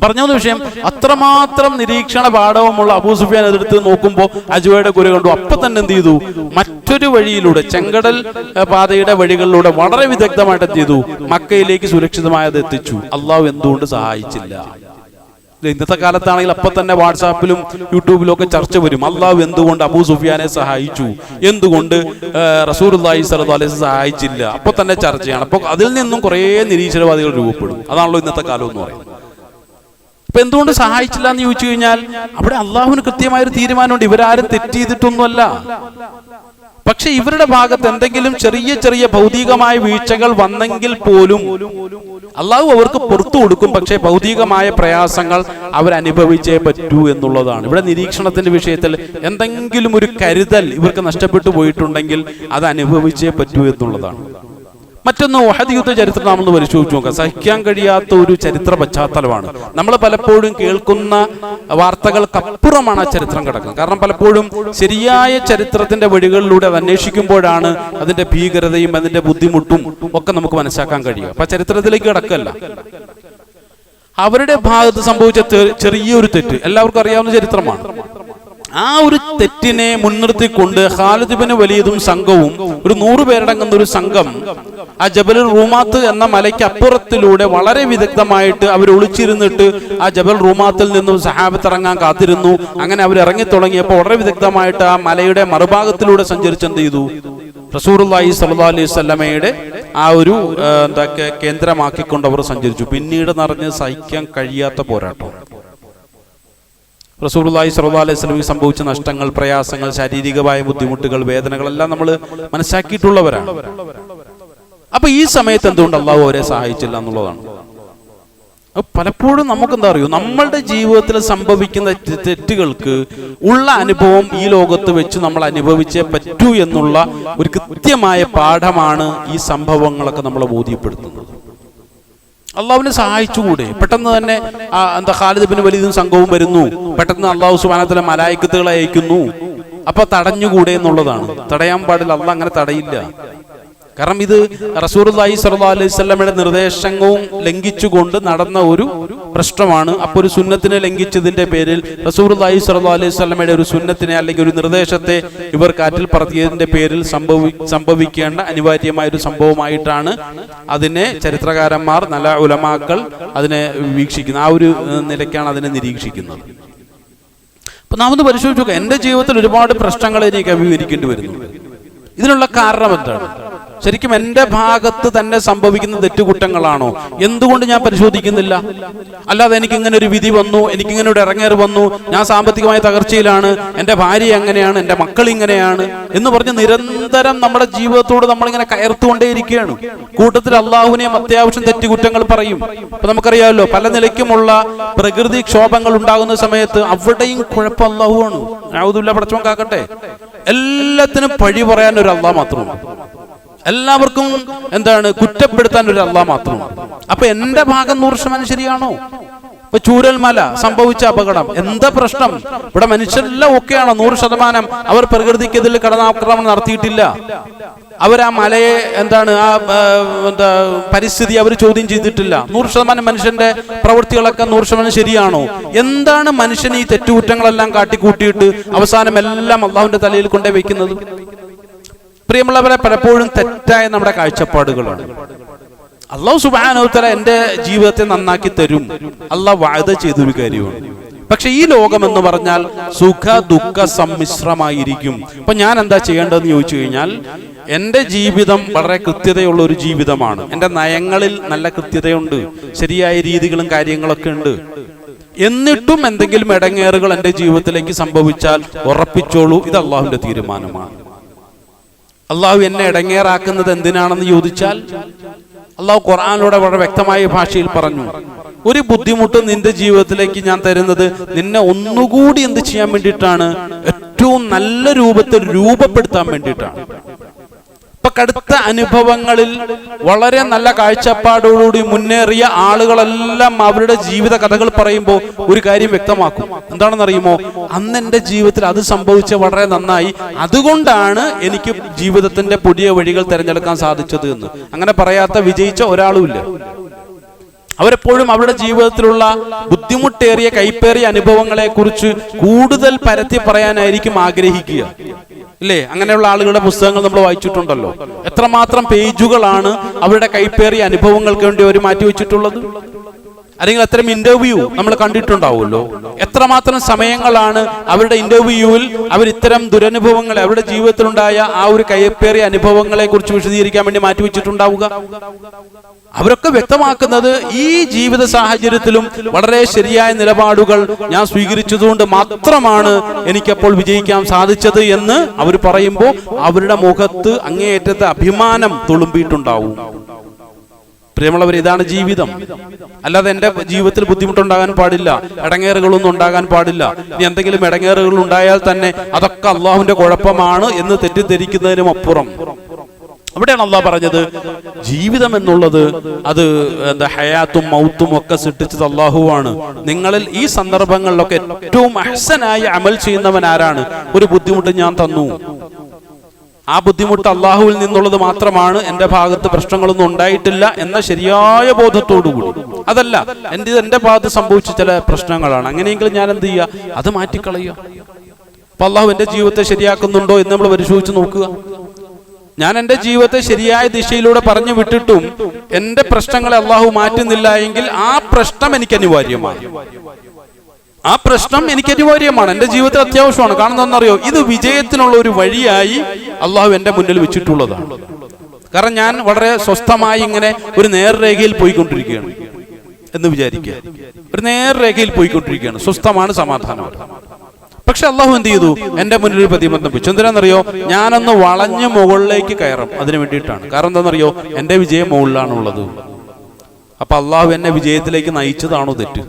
S1: പറഞ്ഞ വിഷയം, അത്രമാത്രം നിരീക്ഷണ പാഠവുമുള്ള അബൂ സുഫിയാൻ എതിർത്ത് നോക്കുമ്പോൾ അജുവയുടെ കുര കണ്ടു. അപ്പൊ തന്നെ എന്ത് ചെയ്തു? മറ്റൊരു വഴിയിലൂടെ, ചെങ്കടൽ പാതയുടെ വഴികളിലൂടെ വളരെ വിദഗ്ധമായിട്ട് എന്ത് ചെയ്തു? മക്കയിലേക്ക് സുരക്ഷിതമായത് എത്തിച്ചു. അള്ളാഹു എന്തുകൊണ്ട് സഹായിച്ചില്ല? ഇന്നത്തെ കാലത്താണെങ്കിൽ അപ്പൊ തന്നെ വാട്സാപ്പിലും യൂട്യൂബിലും ഒക്കെ ചർച്ച വരും. അള്ളാഹു എന്തുകൊണ്ട് അബൂ സുഫിയാനെ സഹായിച്ചു, എന്തുകൊണ്ട് റസൂലുള്ളാഹി സ്വല്ലല്ലാഹു അലൈഹി വസല്ലം സഹായിച്ചില്ല? അപ്പൊ തന്നെ ചർച്ചയാണ്. അപ്പൊ അതിൽ നിന്നും കുറെ നിരീശ്വരവാദികൾ രൂപപ്പെടും. അതാണല്ലോ ഇന്നത്തെ കാലം എന്ന് പറയുന്നത്. അപ്പൊ എന്തുകൊണ്ട് സഹായിച്ചില്ല എന്ന് ചോദിച്ചു കഴിഞ്ഞാൽ അവിടെ അള്ളാഹുവിന് കൃത്യമായൊരു തീരുമാനമുണ്ട്. ഇവരാരും തെറ്റ് ചെയ്തിട്ടൊന്നുമല്ല. പക്ഷെ ഇവരുടെ ഭാഗത്ത് എന്തെങ്കിലും ചെറിയ ചെറിയ ഭൗതികമായ വീഴ്ചകൾ വന്നെങ്കിൽ പോലും അള്ളാഹു അവർക്ക് പുറത്തു കൊടുക്കും. പക്ഷേ ഭൗതികമായ പ്രയാസങ്ങൾ അവരനുഭവിച്ചേ പറ്റൂ എന്നുള്ളതാണ്. ഇവിടെ നിരീക്ഷണത്തിന്റെ വിഷയത്തിൽ എന്തെങ്കിലും ഒരു കരുതൽ ഇവർക്ക് നഷ്ടപ്പെട്ടു പോയിട്ടുണ്ടെങ്കിൽ അത് അനുഭവിച്ചേ പറ്റൂ എന്നുള്ളതാണ്. മറ്റൊന്ന് ഉഹദ് യുദ്ധ ചരിത്രം നമ്മളൊന്ന് പരിശോധിച്ച് നോക്കാം. സഹിക്കാൻ കഴിയാത്ത ഒരു ചരിത്ര പശ്ചാത്തലമാണ്. നമ്മൾ പലപ്പോഴും കേൾക്കുന്ന വാർത്തകൾക്കപ്പുറമാണ് ആ ചരിത്രം കിടക്കുന്നത്. കാരണം പലപ്പോഴും ശരിയായ ചരിത്രത്തിന്റെ വഴികളിലൂടെ അത് അന്വേഷിക്കുമ്പോഴാണ് അതിന്റെ ഭീകരതയും അതിന്റെ ബുദ്ധിമുട്ടും ഒക്കെ നമുക്ക് മനസ്സിലാക്കാൻ കഴിയുക. അപ്പൊ ചരിത്രത്തിലേക്ക് കിടക്കല്ല. അവരുടെ ഭാഗത്ത് സംഭവിച്ച ചെറിയൊരു തെറ്റ് എല്ലാവർക്കും അറിയാവുന്ന ചരിത്രമാണ്. ആ ഒരു തെറ്റിനെ മുൻനിർത്തിക്കൊണ്ട് ഖാലിദ് ഇബ്നു വലീദും സംഘവും ഒരു 100 പേരടങ്ങുന്ന ഒരു സംഘം ആ ജബലുൽ റൂമാത്ത് എന്ന മലയ്ക്ക് അപ്പുറത്തിലൂടെ വളരെ വിദഗ്ധമായിട്ട് അവർ ഒളിച്ചിരുന്നിട്ട് ആ ജബൽ റൂമാത്തിൽ നിന്നും സഹാബത്ത് ഇറങ്ങാൻ കാത്തിരുന്നു. അങ്ങനെ അവർ ഇറങ്ങി തുടങ്ങിയപ്പോൾ വളരെ വിദഗ്ധമായിട്ട് ആ മലയുടെ മറുഭാഗത്തിലൂടെ സഞ്ചരിച്ച് എന്ത് ചെയ്തു? റസൂലുള്ളാഹി സ്വല്ലല്ലാഹു അലൈഹി വസല്ലമയുടെ ആ ഒരു കേന്ദ്രമാക്കിക്കൊണ്ട് അവർ സഞ്ചരിച്ചു. പിന്നീട് നിറഞ്ഞ് സഹിക്കാൻ കഴിയാത്ത പോരാട്ടം. റസൂലുള്ളാഹി സ്വല്ലല്ലാഹു അലൈഹി വസല്ലമയ്ക്ക് സംഭവിച്ച നഷ്ടങ്ങൾ, പ്രയാസങ്ങൾ, ശാരീരികമായ ബുദ്ധിമുട്ടുകൾ, വേദനകളെല്ലാം നമ്മൾ മനസ്സിലാക്കിയിട്ടുള്ളവരാണ്. അപ്പൊ ഈ സമയത്ത് എന്തുകൊണ്ട് അള്ളാഹു അവരെ സഹായിച്ചില്ല എന്നുള്ളതാണ്. പലപ്പോഴും നമുക്കെന്താ അറിയൂ, നമ്മളുടെ ജീവിതത്തിൽ സംഭവിക്കുന്ന തെറ്റുകൾക്ക് ഉള്ള അനുഭവം ഈ ലോകത്ത് വെച്ച് നമ്മൾ അനുഭവിച്ചേ പറ്റൂ എന്നുള്ള ഒരു കൃത്യമായ പാഠമാണ് ഈ സംഭവങ്ങളൊക്കെ നമ്മളെ ബോധ്യപ്പെടുത്തുന്നത്. അള്ളാഹുവിനെ സഹായിച്ചുകൂടെ? പെട്ടെന്ന് തന്നെ ഖാലിദ് ഇബ്നു വലീദും സംഘവും വരുന്നു. പെട്ടെന്ന് അള്ളാഹു സുബ്ഹാനഹു വ തആല മലായികത്തുകളെ അയക്കുന്നു. അപ്പൊ തടഞ്ഞുകൂടെ എന്നുള്ളതാണ്. തടയാൻ പാടില്ല. അള്ളാഹ് അങ്ങനെ തടയില്ല. കാരണം ഇത് റസൂലുള്ളാഹി സ്വല്ലല്ലാഹു അലൈഹി വസല്ലമയുടെ നിർദ്ദേശവും ലംഘിച്ചുകൊണ്ട് നടന്ന ഒരു പ്രശ്നമാണ്. അപ്പോൾ ഒരു സുന്നത്തിനെ ലംഘിച്ചതിന്റെ പേരിൽ റസൂലുള്ളാഹി സ്വല്ലല്ലാഹു അലൈഹി വസല്ലമയുടെ ഒരു സുന്നത്തിനെ അല്ലെങ്കിൽ ഒരു നിർദ്ദേശത്തെ ഇവർ കാറ്റിൽ പറത്തിയതിന്റെ പേരിൽ സംഭവിക്കേണ്ട അനിവാര്യമായ ഒരു സംഭവമായിട്ടാണ് അതിനെ ചരിത്രകാരന്മാർ, നല്ല ഉലമാക്കൾ അതിനെ വീക്ഷിക്കുന്നത്. ആ ഒരു നിലയ്ക്കാണ് അതിനെ നിരീക്ഷിക്കുന്നത്. അപ്പൊ നാം ഒന്ന് പരിശോധിച്ചു നോക്കാം. എന്റെ ജീവിതത്തിൽ ഒരുപാട് പ്രശ്നങ്ങൾ എനിക്ക് അഭിമുഖീകരിക്കേണ്ടി വരുന്നു. ഇതിനുള്ള കാരണം എന്താണ്? ശരിക്കും എന്റെ ഭാഗത്ത് തന്നെ സംഭവിക്കുന്ന തെറ്റുകുറ്റങ്ങളാണോ? എന്തുകൊണ്ട് ഞാൻ പരിശോധിക്കുന്നില്ല? അല്ലാതെ എനിക്ക് ഇങ്ങനെ ഒരു വിധി വന്നു, എനിക്കിങ്ങനെ ഒരു ഇറങ്ങേറ് വന്നു, ഞാൻ സാമ്പത്തികമായ തകർച്ചയിലാണ്, എന്റെ ഭാര്യ എങ്ങനെയാണ്, എന്റെ മക്കൾ ഇങ്ങനെയാണ് എന്ന് പറഞ്ഞ് നിരന്തരം നമ്മുടെ ജീവിതത്തോട് നമ്മളിങ്ങനെ കയർത്തുകൊണ്ടേയിരിക്കുകയാണ്. കൂട്ടത്തിൽ അള്ളാഹുവിനെയും അത്യാവശ്യം തെറ്റുകുറ്റങ്ങൾ പറയും. അപ്പൊ നമുക്കറിയാമല്ലോ, പല നിലയ്ക്കുമുള്ള പ്രകൃതി ക്ഷോഭങ്ങൾ ഉണ്ടാകുന്ന സമയത്ത് അവിടെയും കുഴപ്പം അള്ളാഹുവാണ്. ഔദുല്ല പടച്ചവൻ കാക്കട്ടെ. എല്ലാത്തിനും പഴി പറയാൻ ഒരു അള്ളാഹ് മാത്രമാണ്. എല്ലാവർക്കും കുറ്റപ്പെടുത്താൻ ഒരു അള്ളാഹ് മാത്രമാണ്. അപ്പൊ എന്റെ ഭാഗം 100% ശരിയാണോ? ഇപ്പൊ ചൂരൽമല സംഭവിച്ച അപകടം, എന്താ പ്രശ്നം? ഇവിടെ മനുഷ്യരെല്ലാം ഒക്കെയാണോ? 100% അവർ പ്രകൃതിക്കെതിരെ കടന്നാക്രമണം നടത്തിയിട്ടില്ല. അവർ ആ മലയെ പരിസ്ഥിതി അവർ ചോദ്യം ചെയ്തിട്ടില്ല. 100% മനുഷ്യന്റെ പ്രവൃത്തികളൊക്കെ 100% ശരിയാണോ? എന്താണ് മനുഷ്യൻ ഈ തെറ്റുകുറ്റങ്ങളെല്ലാം കാട്ടിക്കൂട്ടിയിട്ട് അവസാനം എല്ലാം അള്ളാഹുവിന്റെ തലയിൽ കൊണ്ടേ വെക്കുന്നത്? പ്രിയമുള്ളവരെ, പലപ്പോഴും തെറ്റായ നമ്മുടെ കാഴ്ചപ്പാടുകളാണ്. അള്ളാഹു സുബ്ഹാനഹു വ തആല എന്റെ ജീവിതത്തെ നന്നാക്കി തരും, അള്ളാഹ് വഅദ ചെയ്തൊരു കാര്യമാണ്. പക്ഷെ ഈ ലോകം എന്ന് പറഞ്ഞാൽ സുഖ ദുഃഖ സമ്മിശ്രമായിരിക്കും. അപ്പൊ ഞാൻ എന്താ ചെയ്യേണ്ടതെന്ന് ചോദിച്ചു കഴിഞ്ഞാൽ, എന്റെ ജീവിതം വളരെ കൃത്യതയുള്ള ഒരു ജീവിതമാണ്. എന്റെ നയങ്ങളിൽ നല്ല കൃത്യതയുണ്ട്, ശരിയായ രീതികളും കാര്യങ്ങളൊക്കെ ഉണ്ട്. എന്നിട്ടും എന്തെങ്കിലും ഇടങ്ങേറുകൾ എന്റെ ജീവിതത്തിലേക്ക് സംഭവിച്ചാൽ ഉറപ്പിച്ചോളൂ, ഇത് അള്ളാഹുവിന്റെ തീരുമാനമാണ്. അള്ളാഹു എന്നെ ഇടങ്ങേറാക്കുന്നത് എന്തിനാണെന്ന് ചോദിച്ചാൽ, അള്ളാഹു ഖുർആനിലൂടെ വളരെ വ്യക്തമായ ഭാഷയിൽ പറഞ്ഞു, ഒരു ബുദ്ധിമുട്ട് നിന്റെ ജീവിതത്തിലേക്ക് ഞാൻ തരുന്നത് നിന്നെ ഒന്നുകൂടി എന്ത് ചെയ്യാൻ വേണ്ടിയിട്ടാണ്? ഏറ്റവും നല്ല രൂപത്തിൽ രൂപപ്പെടുത്താൻ വേണ്ടിയിട്ടാണ്. ഇപ്പൊ കടുത്ത അനുഭവങ്ങളിൽ വളരെ നല്ല കാഴ്ചപ്പാടോടുകൂടി മുന്നേറിയ ആളുകളെല്ലാം അവരുടെ ജീവിത കഥകൾ പറയുമ്പോൾ ഒരു കാര്യം വ്യക്തമാക്കും. എന്താണെന്നറിയുമോ? അന്ന് എന്റെ ജീവിതത്തിൽ അത് സംഭവിച്ച വളരെ നന്നായി, അതുകൊണ്ടാണ് എനിക്ക് ജീവിതത്തിന്റെ പുതിയ വഴികൾ തിരഞ്ഞെടുക്കാൻ സാധിച്ചത് എന്ന്. അങ്ങനെ പറയാത്ത വിജയിച്ച ഒരാളുമില്ല. അവരെപ്പോഴും അവരുടെ ജീവിതത്തിലുള്ള ബുദ്ധിമുട്ടേറിയ കൈപ്പേറിയ അനുഭവങ്ങളെ കുറിച്ച് കൂടുതൽ പരത്തി പറയാനായിരിക്കും ആഗ്രഹിക്കുക, ഇല്ലേ? അങ്ങനെയുള്ള ആളുകളുടെ പുസ്തകങ്ങൾ നമ്മൾ വായിച്ചിട്ടുണ്ടല്ലോ. എത്രമാത്രം പേജുകളാണ് അവരുടെ കൈപ്പേറിയ അനുഭവങ്ങൾക്ക് വേണ്ടി അവർ മാറ്റിവെച്ചിട്ടുള്ളത്. അല്ലെങ്കിൽ അത്തരം ഇന്റർവ്യൂ നമ്മൾ കണ്ടിട്ടുണ്ടാവുമല്ലോ. എത്രമാത്രം സമയങ്ങളാണ് അവരുടെ ഇന്റർവ്യൂവിൽ അവർ ഇത്തരം ദുരനുഭവങ്ങളെ, അവരുടെ ജീവിതത്തിലുണ്ടായ ആ ഒരു കയ്യേറിയ അനുഭവങ്ങളെ കുറിച്ച് വിശദീകരിക്കാൻ വേണ്ടി മാറ്റിവെച്ചിട്ടുണ്ടാവുക. അവരൊക്കെ വ്യക്തമാക്കുന്നത് ഈ ജീവിത സാഹചര്യത്തിലും വളരെ ശരിയായ നിലപാടുകൾ ഞാൻ സ്വീകരിച്ചതുകൊണ്ട് മാത്രമാണ് എനിക്കപ്പോൾ വിജയിക്കാൻ സാധിച്ചത് എന്ന് അവർ പറയുമ്പോൾ അവരുടെ മുഖത്ത് അങ്ങേയറ്റത്തെ അഭിമാനം തുളുമ്പിയിട്ടുണ്ടാവും. പ്രിയമുള്ളവർ, ഇതാണ് ജീവിതം. അല്ലാതെ എൻ്റെ ജീവിതത്തിൽ ബുദ്ധിമുട്ടുണ്ടാകാൻ പാടില്ല, ഇടങ്ങേറുകളൊന്നും ഉണ്ടാകാൻ പാടില്ല. ഇനി എന്തെങ്കിലും ഇടങ്ങേറുകൾ ഉണ്ടായാൽ തന്നെ അതൊക്കെ അള്ളാഹുവിന്റെ കുഴപ്പമാണ് എന്ന് തെറ്റിദ്ധരിക്കുന്നതിനും അപ്പുറം അവിടെയാണ് അള്ളാഹ് പറഞ്ഞത്, ജീവിതം എന്നുള്ളത് അത് ഹയാത്തും മൗത്തും ഒക്കെ സൃഷ്ടിച്ചത് അള്ളാഹുവാണ്. നിങ്ങളിൽ ഈ സന്ദർഭങ്ങളിലൊക്കെ ഏറ്റവും അഹ്സനായി അമൽ ചെയ്യുന്നവൻ ആരാണ്? ഒരു ബുദ്ധിമുട്ട് ഞാൻ തന്നു, ആ ബുദ്ധിമുട്ട് അള്ളാഹുവിൽ നിന്നുള്ളത് മാത്രമാണ്, എൻ്റെ ഭാഗത്ത് പ്രശ്നങ്ങളൊന്നും ഉണ്ടായിട്ടില്ല എന്ന ശരിയായ ബോധത്തോടുകൂടി. അതല്ല, എൻ്റെ ഭാഗത്ത് സംഭവിച്ച ചില പ്രശ്നങ്ങളാണ്, അങ്ങനെയെങ്കിൽ ഞാൻ എന്ത് ചെയ്യുക? അത് മാറ്റിക്കളയുക. അപ്പൊ അള്ളാഹു എൻ്റെ ജീവിതത്തെ ശരിയാക്കുന്നുണ്ടോ എന്ന് നമ്മൾ പരിശോധിച്ച് നോക്കുക. ഞാൻ എൻ്റെ ജീവിതത്തെ ശരിയായ ദിശയിലൂടെ പറഞ്ഞു വിട്ടിട്ടും എൻ്റെ പ്രശ്നങ്ങളെ അള്ളാഹു മാറ്റുന്നില്ല എങ്കിൽ ആ പ്രശ്നം എനിക്ക് അനിവാര്യമാണ്. ആ പ്രശ്നം എനിക്ക് അനിവാര്യമാണ്, എൻ്റെ ജീവിതത്തിൽ അത്യാവശ്യമാണ്. കാണുന്നതെന്നറിയോ, ഇത് വിജയത്തിനുള്ള ഒരു വഴിയായി അള്ളാഹു എൻ്റെ മുന്നിൽ വെച്ചിട്ടുള്ളതാണ്. കാരണം ഞാൻ വളരെ സ്വസ്ഥമായി ഇങ്ങനെ ഒരു നേർരേഖയിൽ പോയിക്കൊണ്ടിരിക്കുകയാണ് എന്ന് വിചാരിക്കുക. ഒരു നേർരേഖയിൽ പോയിക്കൊണ്ടിരിക്കുകയാണ്, സ്വസ്ഥമാണ്, സമാധാനമാണ്. പക്ഷെ അള്ളാഹു എന്ത് ചെയ്തു? എൻ്റെ മുന്നിൽ ഒരു പ്രതിബന്ധം വെച്ചു. എന്തിനാണെന്നറിയോ? ഞാനൊന്ന് വളഞ്ഞ് മുകളിലേക്ക് കയറും, അതിന് വേണ്ടിയിട്ടാണ്. കാരണം എന്താണെന്നറിയോ? എൻ്റെ വിജയം മുകളിലാണുള്ളത്. അപ്പൊ അള്ളാഹു എന്നെ വിജയത്തിലേക്ക് നയിച്ചതാണോ തെറ്റ്?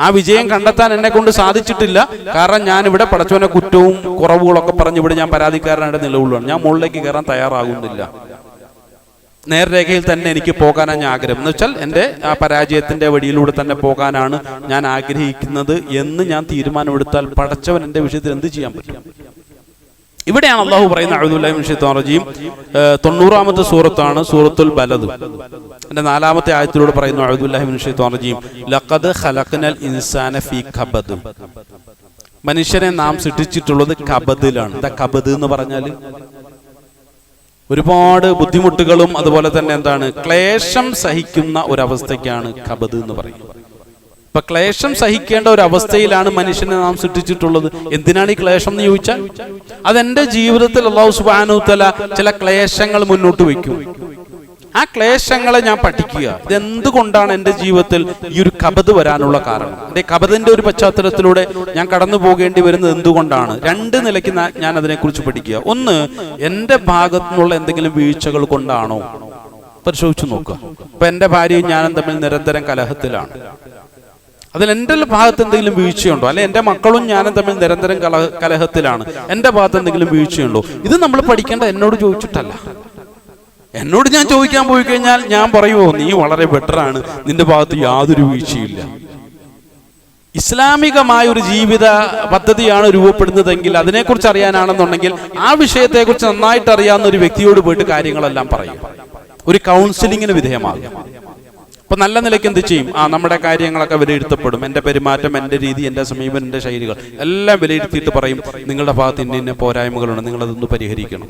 S1: ആ വിജയം കണ്ടെത്താൻ എന്നെ കൊണ്ട് സാധിച്ചിട്ടില്ല. കാരണം ഞാൻ ഇവിടെ പടച്ചവനെ കുറ്റവും കുറവുകളൊക്കെ പറഞ്ഞ് ഇവിടെ ഞാൻ പരാതിക്കാരനായിട്ട് നിലകൊള്ളുകയാണ്. ഞാൻ മുകളിലേക്ക് കയറാൻ തയ്യാറാകുന്നില്ല. നേർരേഖയിൽ തന്നെ എനിക്ക് പോകാനാണ് ഞാൻ ആഗ്രഹം. എന്ന് വെച്ചാൽ എൻ്റെ ആ പരാജയത്തിന്റെ വഴിയിലൂടെ തന്നെ പോകാനാണ് ഞാൻ ആഗ്രഹിക്കുന്നത് എന്ന് ഞാൻ തീരുമാനമെടുത്താൽ പടച്ചവൻ എൻ്റെ വിഷയത്തിൽ എന്ത് ചെയ്യാൻ പറ്റും? ഇവിടെയാണ് അള്ളാഹു പറയുന്ന അഊദുബില്ലാഹി മിനശ് ശൈത്വാനിർ റജീം. 90-ാമത്തെ സൂറത്താണ് സൂറത്തുൽ ബലദ്. എൻ്റെ 4-ാമത്തെ ആയത്തിലൂടെ പറയുന്നു അഊദുബില്ലാഹി മിനശ് ശൈത്വാനിർ റജീം, ലഖദ് ഖലഖ്നൽ ഇൻസാന ഫീ കബദ്. മനുഷ്യനെ നാം സൃഷ്ടിച്ചിട്ടുള്ളത് കബദിലാണ്. എന്താ കബദ് എന്ന് പറഞ്ഞാൽ? ഒരുപാട് ബുദ്ധിമുട്ടുകളും അതുപോലെ തന്നെ എന്താണ്, ക്ലേശം സഹിക്കുന്ന ഒരവസ്ഥയ്ക്കാണ് കബദ് എന്ന് പറയുന്നത്. അപ്പൊ ക്ലേശം സഹിക്കേണ്ട ഒരു അവസ്ഥയിലാണ് മനുഷ്യനെ നാം സൃഷ്ടിച്ചിട്ടുള്ളത്. എന്തിനാണ് ഈ ക്ലേശം എന്ന് ചോദിച്ചാൽ, അതെന്റെ ജീവിതത്തിൽ അല്ലാഹു സുബ്ഹാനഹു വ തആല ചില ക്ലേശങ്ങൾ മുന്നോട്ട് വയ്ക്കും. ആ ക്ലേശങ്ങളെ ഞാൻ പഠിക്കുക. ഇതെന്തുകൊണ്ടാണ് എൻ്റെ ജീവിതത്തിൽ ഈ ഒരു കബദ് വരാനുള്ള കാരണം? എൻ്റെ കബദിന്റെ ഒരു പശ്ചാത്തലത്തിലൂടെ ഞാൻ കടന്നു പോകേണ്ടി വരുന്നത് എന്തുകൊണ്ടാണ്? 2 നിലയ്ക്ക് ഞാൻ അതിനെക്കുറിച്ച് പഠിക്കുക. ഒന്ന്, എൻ്റെ ഭാഗത്തു നിന്നുള്ള എന്തെങ്കിലും വീഴ്ചകൾ കൊണ്ടാണോ? പരിശോധിച്ചു നോക്കുക. ഇപ്പൊ എൻ്റെ ഭാര്യയും ഞാനും തമ്മിൽ നിരന്തരം കലഹത്തിലാണ്. അതിൽ എൻ്റെ ഭാഗത്ത് എന്തെങ്കിലും വീഴ്ചയുണ്ടോ? അല്ലെ എൻ്റെ മക്കളും ഞാനും തമ്മിൽ നിരന്തരം കലഹത്തിലാണ്. എൻ്റെ ഭാഗത്ത് എന്തെങ്കിലും വീഴ്ചയുണ്ടോ? ഇത് നമ്മൾ പഠിക്കേണ്ടത് എന്നോട് ചോദിച്ചിട്ടല്ല. എന്നോട് ഞാൻ ചോദിക്കാൻ പോയി കഴിഞ്ഞാൽ ഞാൻ പറയുമോ, നീ വളരെ ബെറ്ററാണ്, നിന്റെ ഭാഗത്ത് യാതൊരു വീഴ്ചയില്ല. ഇസ്ലാമികമായ ഒരു ജീവിത പദ്ധതിയാണ് രൂപപ്പെടുന്നതെങ്കിൽ അതിനെക്കുറിച്ച് അറിയാനാണെന്നുണ്ടെങ്കിൽ ആ വിഷയത്തെക്കുറിച്ച് നന്നായിട്ട് അറിയാവുന്ന ഒരു വ്യക്തിയോട് പോയിട്ട് കാര്യങ്ങളെല്ലാം പറയും, ഒരു കൗൺസിലിങ്ങിന് വിധേയമാകും. അപ്പൊ നല്ല നിലയ്ക്ക് എന്ത് ചെയ്യും? നമ്മുടെ കാര്യങ്ങളൊക്കെ വിലയിരുത്തപ്പെടും. എൻ്റെ പെരുമാറ്റം, എൻ്റെ രീതി, എൻ്റെ സമീപനം, എൻ്റെ ശൈലികൾ എല്ലാം വിലയിരുത്തിയിട്ട് പറയും, നിങ്ങളുടെ ഭാഗത്ത് ഇന്ന പോരായ്മകളുണ്ട്, നിങ്ങളതൊന്ന് പരിഹരിക്കണം.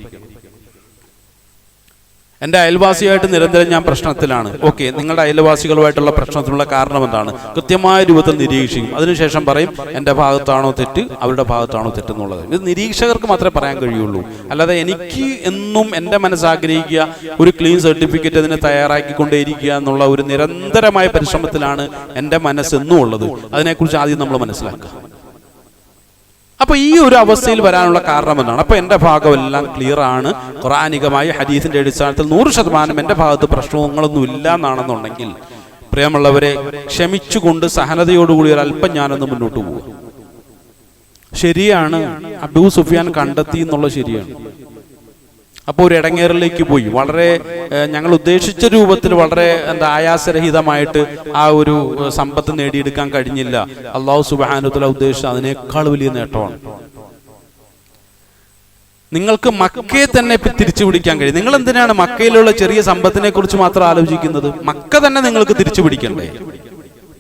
S1: എൻ്റെ അയൽവാസിയായിട്ട് നിരന്തരം ഞാൻ പ്രശ്നത്തിലാണ്. ഓക്കെ, നിങ്ങളുടെ അയൽവാസികളുമായിട്ടുള്ള പ്രശ്നത്തിനുള്ള കാരണം എന്താണ്? കൃത്യമായ രൂപത്തിൽ നിരീക്ഷിക്കും. അതിനുശേഷം പറയും, എൻ്റെ ഭാഗത്താണോ തെറ്റ്, അവരുടെ ഭാഗത്താണോ തെറ്റെന്നുള്ളത്. ഇത് നിരീക്ഷകർക്ക് മാത്രമേ പറയാൻ കഴിയുള്ളൂ. അല്ലാതെ എനിക്ക് എന്നും എൻ്റെ മനസ്സാഗ്രഹിക്കുക ഒരു ക്ലീൻ സർട്ടിഫിക്കറ്റ് അതിന് തയ്യാറാക്കിക്കൊണ്ടേയിരിക്കുക എന്നുള്ള ഒരു നിരന്തരമായ പരിശ്രമത്തിലാണ് എൻ്റെ മനസ്സെന്നും ഉള്ളത്. അതിനെക്കുറിച്ച് ആദ്യം നമ്മൾ മനസ്സിലാക്കുക. അപ്പൊ ഈ ഒരു അവസ്ഥയിൽ വരാനുള്ള കാരണം എന്താണ്? അപ്പൊ എൻ്റെ ഭാഗമെല്ലാം ക്ലിയർ ആണ്, ഖുർആനികമായി ഹദീസിന്റെ അടിസ്ഥാനത്തിൽ 100% എൻ്റെ ഭാഗത്ത് പ്രശ്നങ്ങളൊന്നും ഇല്ല എന്നാണെന്നുണ്ടെങ്കിൽ, പ്രിയമുള്ളവരെ, ക്ഷമിച്ചുകൊണ്ട് സഹനതയോടുകൂടി ഒരല്പം ഞാനൊന്ന് മുന്നോട്ട് പോകുക. ശരിയാണ്, അബൂ സുഫിയാൻ കണ്ടെത്തി എന്നുള്ളത് ശരിയാണ്. അപ്പോൾ ഒരു ഇടങ്ങേറിലേക്ക് പോയി. വളരെ ഞങ്ങൾ ഉദ്ദേശിച്ച രൂപത്തിൽ വളരെ ആയാസരഹിതമായിട്ട് ആ ഒരു സമ്പത്ത് നേടിയെടുക്കാൻ കഴിഞ്ഞില്ല. അല്ലാഹു സുബ്ഹാനഹു വ തആല ഉദ്ദേശിച്ച അതിനേക്കാൾ വലിയ നേട്ടമാണ്. നിങ്ങൾക്ക് മക്കയെ തന്നെ തിരിച്ചു പിടിക്കാൻ കഴിയും. നിങ്ങൾ എന്തിനാണ് മക്കയിലുള്ള ചെറിയ സമ്പത്തിനെ കുറിച്ച് മാത്രം ആലോചിക്കുന്നത്? മക്ക തന്നെ നിങ്ങൾക്ക് തിരിച്ചു പിടിക്കണ്ടേ?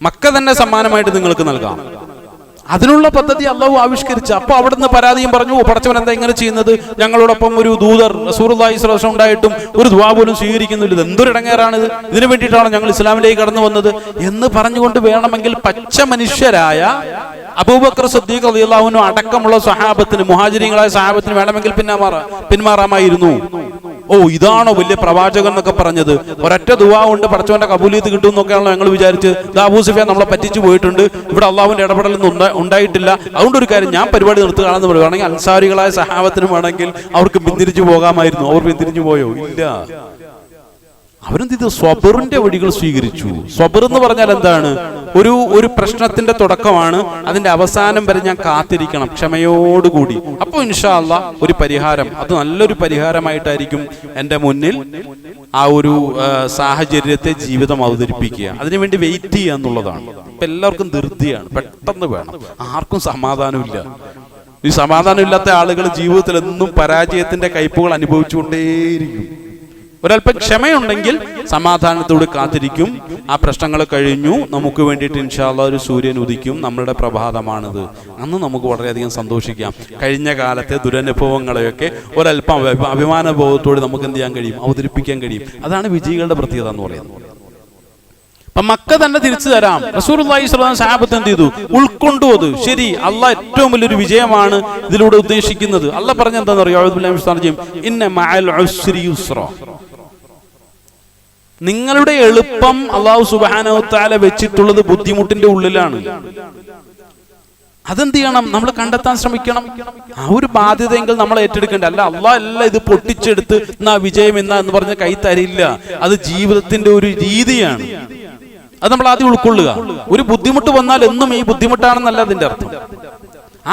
S1: മക്ക തന്നെ സമ്മാനമായിട്ട് നിങ്ങൾക്ക് നൽകാം. അതിനുള്ള പദ്ധതി അള്ളാഹു ആവിഷ്കരിച്ചു. അപ്പൊ അവിടുന്ന് പരാതിയും പറഞ്ഞു, പടച്ചവൻ എന്താ ഇങ്ങനെ ചെയ്യുന്നത്, ഞങ്ങളോടൊപ്പം ഒരു ദൂതർ റസൂലുള്ളാഹി സ്വല്ലല്ലാഹു അലൈഹി വസല്ലം ഉണ്ടായിട്ടും ഒരു ദുആ പോലും സ്വീകരിക്കുന്നില്ല, ഇത് എന്തൊരു ഇടങ്ങേറാണിത്, ഇതിനു വേണ്ടിയിട്ടാണ് ഞങ്ങൾ ഇസ്ലാമിലേക്ക് കടന്നു വന്നത് എന്ന് പറഞ്ഞുകൊണ്ട് വേണമെങ്കിൽ പച്ച മനുഷ്യരായ അബൂബക്കർ സിദ്ദീഖ് റളിയല്ലാഹു അൻഹു അടക്കമുള്ള സഹാബത്തിന്, മുഹാജിരീങ്ങളായ സഹാബത്തിന് വേണമെങ്കിൽ പിന്മാറാമായിരുന്നു. ഓ, ഇതാണോ വലിയ പ്രവാചകൻ എന്നൊക്കെ പറഞ്ഞത്, ഒരൊറ്റ ദുആ കൊണ്ട് പടച്ചവന്റെ കബൂലിയത്ത് കിട്ടും എന്നൊക്കെയാണല്ലോ ഞങ്ങൾ വിചാരിച്ച്. അബൂ സുഫിയാൻ നമ്മളെ പറ്റിച്ചു പോയിട്ടുണ്ട്, ഇവിടെ അള്ളാഹുവിന്റെ ഇടപെടലൊന്നും ഉണ്ടായിട്ടില്ല, അതുകൊണ്ട് ഒരു കാര്യം, ഞാൻ പരിപാടി നിർത്തുകയാണെന്ന് പറയുകയാണെങ്കിൽ അൻസാരികളായ സഹാബത്തിനും വേണമെങ്കിൽ അവർക്ക് പിന്തിരിച്ചു പോകാമായിരുന്നു. അവർ പിന്തിരിഞ്ഞു പോയോ? ഇല്ല. അവരെന്ത് സ്വബറിന്റെ വഴികൾ സ്വീകരിച്ചു. സ്വബർ എന്ന് പറഞ്ഞാൽ എന്താണ്? ഒരു പ്രശ്നത്തിന്റെ തുടക്കമാണ്, അതിന്റെ അവസാനം വരെ ഞാൻ കാത്തിരിക്കണം ക്ഷമയോടുകൂടി. അപ്പോൾ ഇൻഷാ അല്ലാഹ് ഒരു പരിഹാരം, അത് നല്ലൊരു പരിഹാരമായിട്ടായിരിക്കും എൻ്റെ മുന്നിൽ ആ ഒരു സാഹചര്യത്തെ ജീവിതം അവതരിപ്പിക്കുക. അതിനുവേണ്ടി വെയിറ്റ് ചെയ്യുക എന്നുള്ളതാണ്. ഇപ്പൊ എല്ലാവർക്കും ധൃതിയാണ്, പെട്ടെന്ന് വേണം, ആർക്കും സമാധാനമില്ല. ഈ സമാധാനമില്ലാത്ത ആളുകൾ ജീവിതത്തിൽ എന്നും പരാജയത്തിന്റെ കയ്പുകൾ അനുഭവിച്ചുകൊണ്ടേയിരിക്കും. ഒരല്പം ക്ഷമയുണ്ടെങ്കിൽ സമാധാനത്തോട് കാത്തിരിക്കും. ആ പ്രശ്നങ്ങൾ കഴിഞ്ഞു, നമുക്ക് വേണ്ടിയിട്ട് ഇൻഷാ അല്ലാഹ് ഒരു സൂര്യൻ ഉദിക്കും, നമ്മളുടെ പ്രഭാതമാണിത്, അന്ന് നമുക്ക് വളരെയധികം സന്തോഷിക്കാം. കഴിഞ്ഞ കാലത്തെ ദുരനുഭവങ്ങളെയൊക്കെ ഒരല്പം അഭിമാനബോധത്തോടെ നമുക്ക് എന്ത് ചെയ്യാൻ കഴിയും? അവതരിപ്പിക്കാൻ കഴിയും. അതാണ് വിജയികളുടെ പ്രത്യേകത എന്ന് പറയുന്നത്. അപ്പൊ മക്ക തന്നെ തിരിച്ചു തരാം. റസൂലുള്ളാഹി സ്വല്ലല്ലാഹു അലൈഹി വസല്ലം സഹാബത്ത് എന്ത് ചെയ്തു? ഉൾക്കൊണ്ടു. അത് ശരി, അള്ളാഹ് ഏറ്റവും വലിയൊരു വിജയമാണ് ഇതിലൂടെ ഉദ്ദേശിക്കുന്നത്. അള്ളാഹ് പറഞ്ഞ എന്താണെന്ന് അറിയോ? അഊദു ബില്ലാഹി മിനശ് ശൈത്വാനിർ റജീം, ഇന്ന മഅൽ ഉസ്രി യുസ്റ. നിങ്ങളുടെ എളുപ്പം അല്ലാഹു സുബ്ഹാനഹു വ തആല വെച്ചിട്ടുള്ളത് ബുദ്ധിമുട്ടിന്റെ ഉള്ളിലാണ്. അതെന്ത് ചെയ്യണം? നമ്മൾ കണ്ടെത്താൻ ശ്രമിക്കണം. ആ ഒരു ബാധ്യതയെങ്കിൽ നമ്മൾ ഏറ്റെടുക്കേണ്ട. അല്ല അള്ളാഹ് എല്ലാം ഇത് പൊട്ടിച്ചെടുത്ത് എന്നാ വിജയം എന്ന് പറഞ്ഞ കൈ തരില്ല. അത് ജീവിതത്തിന്റെ ഒരു രീതിയാണ്. അത് നമ്മൾ ആദ്യം ഉൾക്കൊള്ളുക. ഒരു ബുദ്ധിമുട്ട് വന്നാൽ എന്നും ഈ ബുദ്ധിമുട്ടാണെന്നല്ല അതിന്റെ അർത്ഥം.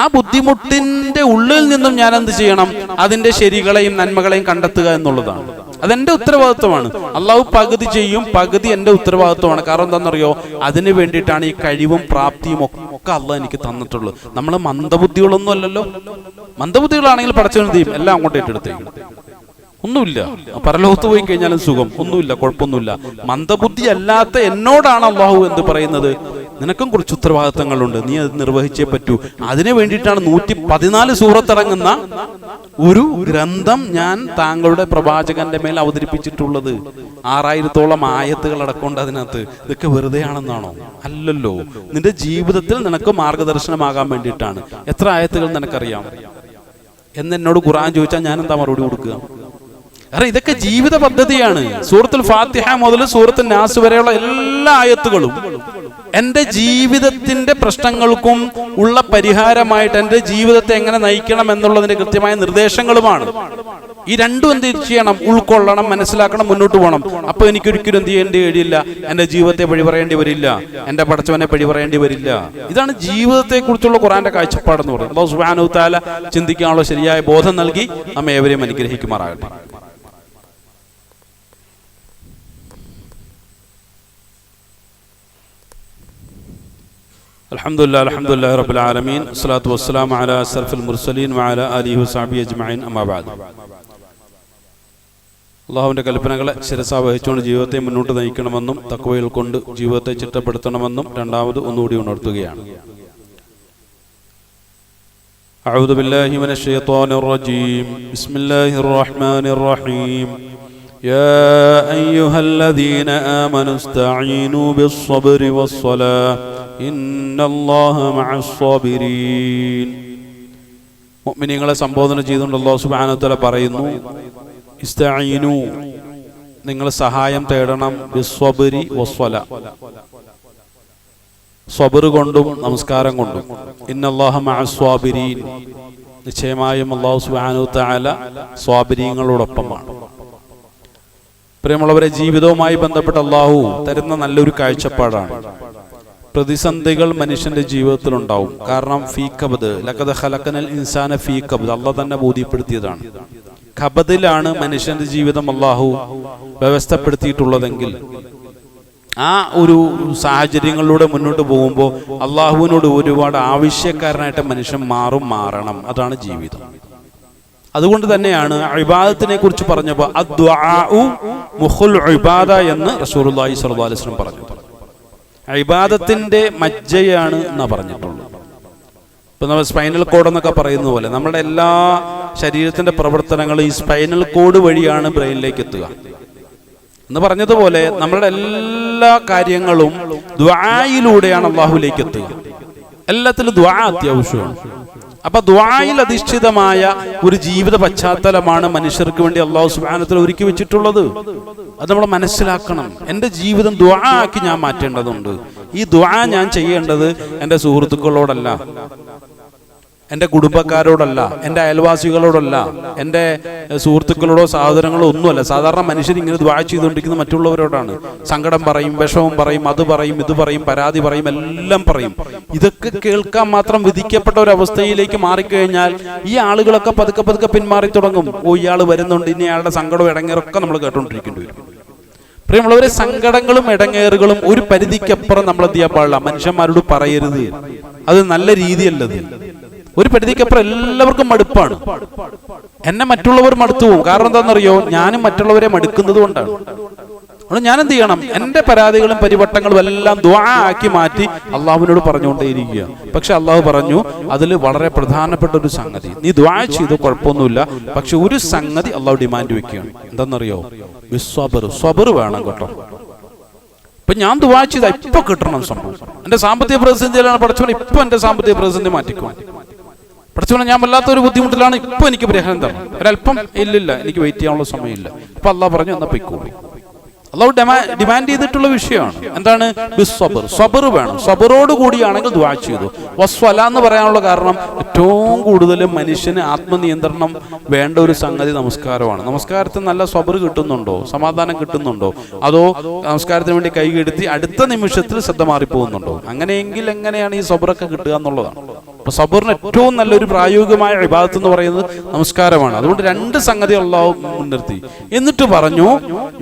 S1: ആ ബുദ്ധിമുട്ടിന്റെ ഉള്ളിൽ നിന്നും ഞാൻ എന്ത് ചെയ്യണം? അതിന്റെ ശരികളെയും നന്മകളെയും കണ്ടെത്തുക എന്നുള്ളതാണ്. അതെന്റെ ഉത്തരവാദിത്വമാണ്. അള്ളാഹു പകുതി ചെയ്യും, പകുതി എന്റെ ഉത്തരവാദിത്വമാണ്. കാരണം എന്താണെന്നറിയോ? അതിന് വേണ്ടിയിട്ടാണ് ഈ കഴിവും പ്രാപ്തിയും ഒക്കെ അള്ളാഹ് എനിക്ക് തന്നിട്ടുള്ളൂ. നമ്മൾ മന്ദബുദ്ധികളൊന്നും അല്ലല്ലോ. മന്ദബുദ്ധികളാണെങ്കിൽ പടച്ചവൻ എന്ത് ചെയ്യും? എല്ലാം അങ്ങോട്ട് ഏറ്റെടുത്തേക്കും. ഒന്നുമില്ല, പരലോകത്ത് പോയി കഴിഞ്ഞാലും സുഖം, ഒന്നുമില്ല, കുഴപ്പമൊന്നുമില്ല. മന്ദബുദ്ധി അല്ലാത്ത എന്നോടാണ് അള്ളാഹു എന്ത് പറയുന്നത്? നിനക്കും കുറച്ച് ഉത്തരവാദിത്തങ്ങളുണ്ട്, നീ അത് നിർവഹിച്ചേ പറ്റൂ. അതിനു വേണ്ടിയിട്ടാണ് 114 സൂറത്തിറങ്ങുന്ന ഒരു ഗ്രന്ഥം ഞാൻ താങ്കളുടെ പ്രവാചകന്റെ മേൽ അവതരിപ്പിച്ചിട്ടുള്ളത്. 6000-ഓളം ആയത്തുകൾ അടക്കൊണ്ട് അതിനകത്ത്. ഇതൊക്കെ വെറുതെ ആണെന്നാണോ? അല്ലല്ലോ. നിന്റെ ജീവിതത്തിൽ നിനക്ക് മാർഗദർശനമാകാൻ വേണ്ടിയിട്ടാണ്. എത്ര ആയത്തുകൾ നിനക്കറിയാം എന്നോട് ഖുർആൻ ചോദിച്ചാൽ ഞാൻ എന്താ മറുപടി കൊടുക്കുക? കാരണം ഇതൊക്കെ ജീവിത പദ്ധതിയാണ്. സൂറത്തുൽ ഫാത്തിഹ മുതൽ സൂറത്തുൽ നാസ് വരെയുള്ള എല്ലാ ആയത്തുകളും എൻ്റെ ജീവിതത്തിന്റെ പ്രശ്നങ്ങൾക്കും ഉള്ള പരിഹാരമായിട്ട് എൻ്റെ ജീവിതത്തെ എങ്ങനെ നയിക്കണം എന്നുള്ളതിന്റെ കൃത്യമായ നിർദ്ദേശങ്ങളുമാണ്. ഈ രണ്ടും എന്ത് ചെയ്യണം? ഉൾക്കൊള്ളണം, മനസ്സിലാക്കണം, മുന്നോട്ട് പോകണം. അപ്പൊ എനിക്കൊരിക്കലും എന്ത് ചെയ്യേണ്ടി വരില്ല? എൻ്റെ ജീവിതത്തെ പഴി പറയേണ്ടി വരില്ല, എൻ്റെ പടച്ചവനെ പഴി പറയേണ്ടി വരില്ല. ഇതാണ് ജീവിതത്തെ കുറിച്ചുള്ള ഖുർആന്റെ കാഴ്ചപ്പാടെന്ന് പറയുന്നത്. അല്ലാഹു സുബ്ഹാനഹു വ തആല ചിന്തിക്കാനുള്ള ശരിയായ ബോധം നൽകി നമ്മെ ഏവരെയും അനുഗ്രഹിക്കുമാറാകട്ടെ. അൽഹംദുലില്ലാഹി റബ്ബിൽ ആലമീൻ, സ്വലാത്തു വസ്സലാമു അലാ അസ്റഫിൽ മുർസലീൻ വഅലാ ആലിഹി വസഹ്ബിഹി അജ്മഈൻ, അമ്മാ ബഅദ്. അള്ളാഹുവിന്റെ കൽപ്പനകളെ ശിരസാ വഹിച്ചുകൊണ്ട് ജീവിതത്തെ മുന്നോട്ട് നയിക്കണമെന്നും തഖ്വയിൽ കൊണ്ട് ജീവിതത്തെ ചിട്ടപ്പെടുത്തണമെന്നും രണ്ടാമത് ഒന്നുകൂടി ഉണർത്തുകയാണ്. അഊദു ബില്ലാഹി മിനശ് ശൈത്വാനിർ റജീം. ബിസ്മില്ലാഹിർ റഹ്മാനിർ റഹീം. യാ അയ്യുഹല്ലദീന ആമനൂ ഇസ്തഈനൂ ബിസ്സബ്രി വസ്സലാഹ് ഇന്നല്ലാഹ മഅസ്സാബിരീൻ. മുഅ്മിനീങ്ങളെ സംബോധന ചെയ്തുകൊണ്ട് അല്ലാഹു സുബ്ഹാനഹു വ തആല പറയുന്നു, ഇസ്തഈനൂ, നിങ്ങൾ സഹായം തേടണം, ബിസ്സബ്രി വസ്സലാ, സബർ കൊണ്ടും നമസ്കാരം കൊണ്ടും. ഇന്നല്ലാഹ മഅസ്സാബിരീൻ, നിശ്ചയമായും അല്ലാഹു സുബ്ഹാനഹു വ തആല സ്വാബിരീങ്ങളോടൊപ്പമാണ്. പ്രിയമുള്ളവരെ, ജീവിതവുമായി ബന്ധപ്പെട്ട അല്ലാഹു തരുന്ന നല്ലൊരു കാഴ്ചപ്പാടാണ്. പ്രതിസന്ധികൾ മനുഷ്യന്റെ ജീവിതത്തിൽ ഉണ്ടാവും. കാരണം ഫീ കബദ്, ലഖദ് ഖലഖനൽ ഇൻസാന ഫീ കബദ്, അല്ലാഹു തന്നെ ബോധ്യപ്പെടുത്തിയതാണ്. കബദിലാണ് മനുഷ്യന്റെ ജീവിതം അല്ലാഹു വ്യവസ്ഥപ്പെടുത്തിയിട്ടുള്ളതെങ്കിൽ ആ ഒരു സാഹചര്യങ്ങളിലൂടെ മുന്നോട്ട് പോകുമ്പോൾ അള്ളാഹുവിനോട് ഒരുപാട് ആവശ്യക്കാരനായിട്ട് മനുഷ്യൻ മാറണം. അതാണ് ജീവിതം. അതുകൊണ്ട് തന്നെയാണ് ഇബാദത്തിനെ കുറിച്ച് പറഞ്ഞപ്പോൾ അദ്ദുആഉ മുഖുൽ ഇബാദ എന്ന് റസൂലുള്ളാഹി സ്വല്ലല്ലാഹു അലൈഹി വസല്ലം പറഞ്ഞു. ഇബാദത്തിന്റെ മജ്ജയാണ് എന്നാ പറഞ്ഞിട്ടുള്ളത്. ഇപ്പം നമ്മൾ സ്പൈനൽ കോഡ് എന്നൊക്കെ പറയുന്ന പോലെ നമ്മുടെ എല്ലാ ശരീരത്തിൻ്റെ പ്രവർത്തനങ്ങളും ഈ സ്പൈനൽ കോഡ് വഴിയാണ് ബ്രെയിനിലേക്ക് എത്തുക എന്ന് പറഞ്ഞതുപോലെ നമ്മളുടെ എല്ലാ കാര്യങ്ങളും ദുആയിലൂടെയാണ് അള്ളാഹുവിലേക്ക് എത്തുക. എല്ലാത്തിലും ദുആ അത്യാവശ്യമാണ്. അപ്പൊ ദുആയിൽ അധിഷ്ഠിതമായ ഒരു ജീവിത പശ്ചാത്തലമാണ് മനുഷ്യർക്ക് വേണ്ടി അള്ളാഹു സുബ്ഹാനഹു വ തആല ഒരുക്കി വെച്ചിട്ടുള്ളത്. അത് നമ്മൾ മനസ്സിലാക്കണം. എൻ്റെ ജീവിതം ദുആ ആക്കി ഞാൻ മാറ്റേണ്ടതുണ്ട്. ഈ ദുആ ഞാൻ ചെയ്യേണ്ടത് എൻ്റെ സുഹൃത്തുക്കളോടല്ല, എൻ്റെ കുടുംബക്കാരോടല്ല, എൻ്റെ അയൽവാസികളോടല്ല, എൻ്റെ സുഹൃത്തുക്കളോടോ സഹോദരങ്ങളോ ഒന്നുമല്ല. സാധാരണ മനുഷ്യർ ഇങ്ങനെ ദുആ ചെയ്തുകൊണ്ടിരിക്കുന്നത് മറ്റുള്ളവരോടാണ്. സങ്കടം പറയും, വിഷമം പറയും, അത് പറയും, ഇത് പറയും, പരാതി പറയും, എല്ലാം പറയും. ഇതൊക്കെ കേൾക്കാൻ മാത്രം വിധിക്കപ്പെട്ട ഒരു അവസ്ഥയിലേക്ക് മാറിക്കഴിഞ്ഞാൽ ഈ ആളുകളൊക്കെ പതുക്കെ പതുക്കെ പിന്മാറി തുടങ്ങും. ഇയാൾ വരുന്നുണ്ട്, ഇനി അയാളുടെ സങ്കടവും ഇടങ്ങേറൊക്കെ നമ്മൾ കേട്ടോണ്ടിരിക്കേണ്ടി വരും. പ്രിയമുള്ളവരെ, സങ്കടങ്ങളും ഇടങ്ങേറുകളും ഒരു പരിധിക്കപ്പുറം നമ്മൾ എന്ത് ചെയ്യാൻ പാടില്ല, മനുഷ്യന്മാരോട് പറയരുത്. അത് നല്ല രീതിയല്ലത്. ഒരു പരിധിക്കപ്പുറം എല്ലാവർക്കും മടുപ്പാണ്. എന്നെ മറ്റുള്ളവർ മടുത്തു പോകും. കാരണം എന്താണെന്നറിയോ, ഞാനും മറ്റുള്ളവരെ മടുക്കുന്നത് കൊണ്ടാണ്. അതുകൊണ്ട് ഞാൻ എന്ത് ചെയ്യണം, എൻ്റെ പരാതികളും പരിവട്ടങ്ങളും എല്ലാം ദുആ ആക്കി മാറ്റി അള്ളാഹുവിനോട് പറഞ്ഞുകൊണ്ടേയിരിക്കുക. പക്ഷെ അള്ളാഹു പറഞ്ഞു, അതിൽ വളരെ പ്രധാനപ്പെട്ട ഒരു സംഗതി, നീ ദുആ ചെയ്തു കുഴപ്പമൊന്നുമില്ല, പക്ഷെ ഒരു സംഗതി അള്ളാഹു ഡിമാൻഡ് വെക്കുകയാണ്. എന്താണെന്നറിയോ, സ്വബർ വേണം കേട്ടോ. ഇപ്പൊ ഞാൻ ദുആ ചെയ്ത ഇപ്പൊ കിട്ടണം സംഭവം. എൻ്റെ സാമ്പത്തിക പ്രതിസന്ധിയിലാണ്, പഠിച്ചോളെ ഇപ്പൊ എൻ്റെ സാമ്പത്തിക പ്രതിസന്ധി മാറ്റിക്കോ. പഠിച്ചോളെ ഞാൻ വല്ലാത്തൊരു ബുദ്ധിമുട്ടിലാണ്, ഇപ്പൊ എനിക്ക് പരിഹാരം തരണം. ഒരല്പം ഇല്ലില്ല, എനിക്ക് വെയിറ്റ് ചെയ്യാനുള്ള സമയമില്ല. ഇപ്പൊ അള്ളാഹ് പറഞ്ഞു, എന്നാ പൊയ്ക്കോളി. അള്ളാഹു ഡിമാൻഡ് ചെയ്തിട്ടുള്ള വിഷയമാണ്. എന്താണ്? സ്വബർ വേണം. സ്വബറോട് കൂടിയാണെങ്കിൽ ദുആ ചെയ്തു. വസ്വല എന്ന് പറയാനുള്ള കാരണം, ഏറ്റവും കൂടുതൽ മനുഷ്യന് ആത്മനിയന്ത്രണം വേണ്ട ഒരു സംഗതി നമസ്കാരമാണ്. നമസ്കാരത്തിന് നല്ല സ്വബർ കിട്ടുന്നുണ്ടോ, സമാധാനം കിട്ടുന്നുണ്ടോ, അതോ നമസ്കാരത്തിന് വേണ്ടി കൈ കെടുത്തി അടുത്ത നിമിഷത്തിൽ ശ്രദ്ധ മാറിപ്പോകുന്നുണ്ടോ? അങ്ങനെയെങ്കിൽ എങ്ങനെയാണ് ഈ സ്വബറൊക്കെ കിട്ടുക എന്നുള്ളതാണ്. അപ്പൊ സബറിന് ഏറ്റവും നല്ലൊരു പ്രായോഗികമായ ഇബാദത്ത് എന്ന് പറയുന്നത് നമസ്കാരമാണ്. അതുകൊണ്ട് രണ്ട് സംഗതി അള്ളാഹു മുൻനിർത്തി. എന്നിട്ട് പറഞ്ഞു,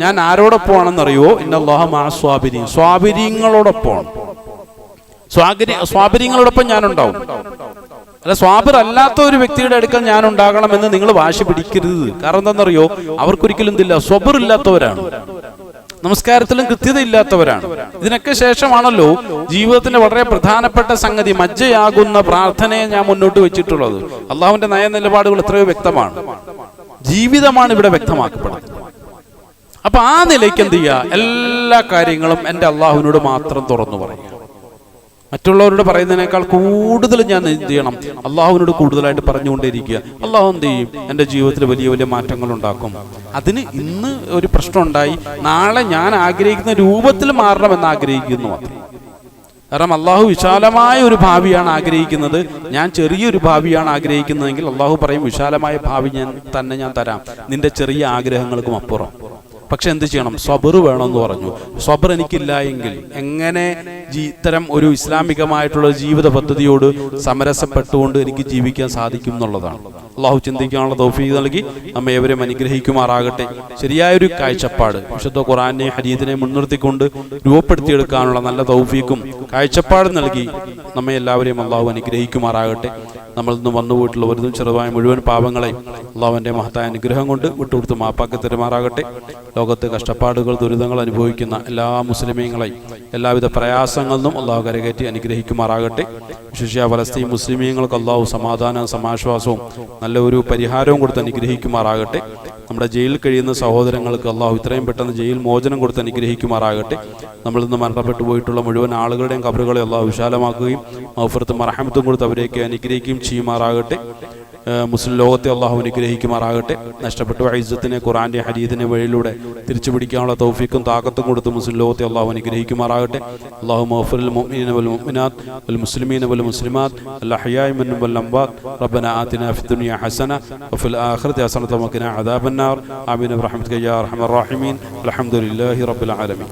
S1: ഞാൻ ആരോടൊപ്പമാണെന്നറിയോ, ഇന്നല്ലാഹ മഅ സ്വാബിരീൻ, സ്വാബിരീങ്ങളോടൊപ്പമാണ്. സ്വാബിരീങ്ങളോടൊപ്പം ഞാൻ ഉണ്ടാവും. അല്ല, സ്വാബിർ അല്ലാത്ത ഒരു വ്യക്തിയുടെ അടുക്കൽ ഞാൻ ഉണ്ടാകണമെന്ന് നിങ്ങൾ വാശി പിടിക്കരുത്. കാരണം എന്താണെന്നറിയോ, അവർക്കൊരിക്കലും എന്തില്ല, സ്വബർ ഇല്ലാത്തവരാണ്, നമസ്കാരത്തിലും കൃത്യത ഇല്ലാത്തവരാണ്. ഇതിനൊക്കെ ശേഷമാണല്ലോ ജീവിതത്തിന്റെ വളരെ പ്രധാനപ്പെട്ട സംഗതി മജ്ജയാകുന്ന പ്രാർത്ഥനയെ ഞാൻ മുന്നോട്ട് വെച്ചിട്ടുള്ളത്. അള്ളാഹുവിന്റെ നയനിലപാടുകൾ എത്രയോ വ്യക്തമാണ്. ജീവിതമാണ് ഇവിടെ വ്യക്തമാക്കപ്പെടുന്നത്. അപ്പൊ ആ നിലയ്ക്ക് എന്ത് ചെയ്യുക, എല്ലാ കാര്യങ്ങളും എൻ്റെ അള്ളാഹുവിനോട് മാത്രം തുറന്നു പറയുക. മറ്റുള്ളവരോട് പറയുന്നതിനേക്കാൾ കൂടുതൽ ഞാൻ എന്ത് ചെയ്യണം, അള്ളാഹുവിനോട് കൂടുതലായിട്ട് പറഞ്ഞുകൊണ്ടേയിരിക്കുക. അള്ളാഹു എന്ത് ചെയ്യും, എൻ്റെ ജീവിതത്തിൽ വലിയ വലിയ മാറ്റങ്ങൾ ഉണ്ടാക്കും. അതിന് ഇന്ന് ഒരു പ്രശ്നം ഉണ്ടായി, നാളെ ഞാൻ ആഗ്രഹിക്കുന്ന രൂപത്തിൽ മാറണമെന്ന് ആഗ്രഹിക്കുന്നു മാത്രം. കാരണം അള്ളാഹു വിശാലമായ ഒരു ഭാവിയാണ് ആഗ്രഹിക്കുന്നത്, ഞാൻ ചെറിയൊരു ഭാവിയാണ് ആഗ്രഹിക്കുന്നതെങ്കിൽ അള്ളാഹു പറയും, വിശാലമായ ഭാവി ഞാൻ തരാം, നിന്റെ ചെറിയ ആഗ്രഹങ്ങൾക്കും അപ്പുറം. പക്ഷെ എന്ത് ചെയ്യണം, സ്വബർ വേണമെന്ന് പറഞ്ഞു. സ്വബർ എനിക്കില്ല എങ്കിൽ എങ്ങനെ ഇത്തരം ഒരു ഇസ്ലാമികമായിട്ടുള്ള ജീവിത പദ്ധതിയോട് സമരസപ്പെട്ടുകൊണ്ട് എനിക്ക് ജീവിക്കാൻ സാധിക്കും എന്നുള്ളതാണ്. അള്ളാഹു ചിന്തിക്കാനുള്ള തൗഫീഖ് നൽകി നമ്മെ ഏവരെയും അനുഗ്രഹിക്കുമാറാകട്ടെ. ശരിയായൊരു കാഴ്ചപ്പാട് വിശുദ്ധ ഖുർആനെ ഹദീസിനെ മുൻനിർത്തിക്കൊണ്ട് രൂപപ്പെടുത്തിയെടുക്കാനുള്ള നല്ല തൗഫീഖും കാഴ്ചപ്പാട് നൽകി നമ്മെ എല്ലാവരെയും അള്ളാഹു അനുഗ്രഹിക്കുമാറാകട്ടെ. നമ്മൾ ഇന്ന് വന്നുപോയിട്ടുള്ള വലുതും ചെറുതായ മുഴുവൻ പാപങ്ങളെ അള്ളാഹുവിൻ്റെ മഹത്തായ അനുഗ്രഹം കൊണ്ട് വിട്ടുകൊടുത്ത് മാപ്പാക്കി തരുമാറാകട്ടെ. ലോകത്ത് കഷ്ടപ്പാടുകൾ ദുരിതങ്ങൾ അനുഭവിക്കുന്ന എല്ലാ മുസ്ലിമീങ്ങളെയും എല്ലാവിധ പ്രയാസങ്ങളിലും അള്ളാഹു കരകയറ്റി അനുഗ്രഹിക്കുമാറാകട്ടെ. വിശേഷിച്ച ഫലസ്തീൻ മുസ്ലിമീങ്ങൾക്ക് അള്ളാഹു സമാധാനവും സമാശ്വാസവും നല്ല ഒരു പരിഹാരവും കൊടുത്ത് അനുഗ്രഹിക്കുമാറാകട്ടെ. നമ്മുടെ ജയിലിൽ കഴിയുന്ന സഹോദരങ്ങൾക്ക് അള്ളാഹു ഇത്രയും പെട്ടെന്ന് ജയിൽ മോചനം കൊടുത്ത് അനുഗ്രഹിക്കുമാറാകട്ടെ. നമ്മളിൽ നിന്ന് മരണപ്പെട്ടു പോയിട്ടുള്ള മുഴുവൻ ആളുകളുടെയും ഖബറുകളെ അള്ളാഹു വിശാലമാക്കുകയും മഗ്ഫിറത്തും റഹ്മത്തും കൊടുത്ത് അവരെയൊക്കെ അനുഗ്രഹിക്കുകയും ചെയ്യുമാറാകട്ടെ. മുസ്ലിം ലോകത്തെ അള്ളാഹു അനുഗ്രഹിക്കുമാറാകട്ടെ. നഷ്ടപ്പെട്ടു ഇസ്സത്തിനെ ഖുർആന്റെ ഹദീസിന്റെ വഴിയിലൂടെ തിരിച്ചു പിടിക്കാനുള്ള തൗഫീഖും താഖത്തും കൊടുത്ത് മുസ്ലിം ലോകത്തെ അള്ളാഹു അനുഗ്രഹിക്കുമാറാകട്ടെ. അല്ലാഹു മഗ്ഫിർ ലിൽ മുഅ്മിനീന വൽ മുഅ്മിനാത്ത് വൽ മുസ്ലിമീന വൽ മുസ്ലിമാത്ത് അൽ അഹ്യാഇ മിൻഹും വൽ അംവാത്ത് റബ്ബനാ ആതിനാ ഫിദ് ദുനിയ ഹസന വഫിൽ ആഖിറതി ഹസനത വഖിനാ അദാബന്നാർ. ആമീൻ ബിറഹ്മതിക യാ അർഹമർ റഹീമീൻ. അൽഹംദുലില്ലാഹി റബ്ബിൽ ആലമീൻ.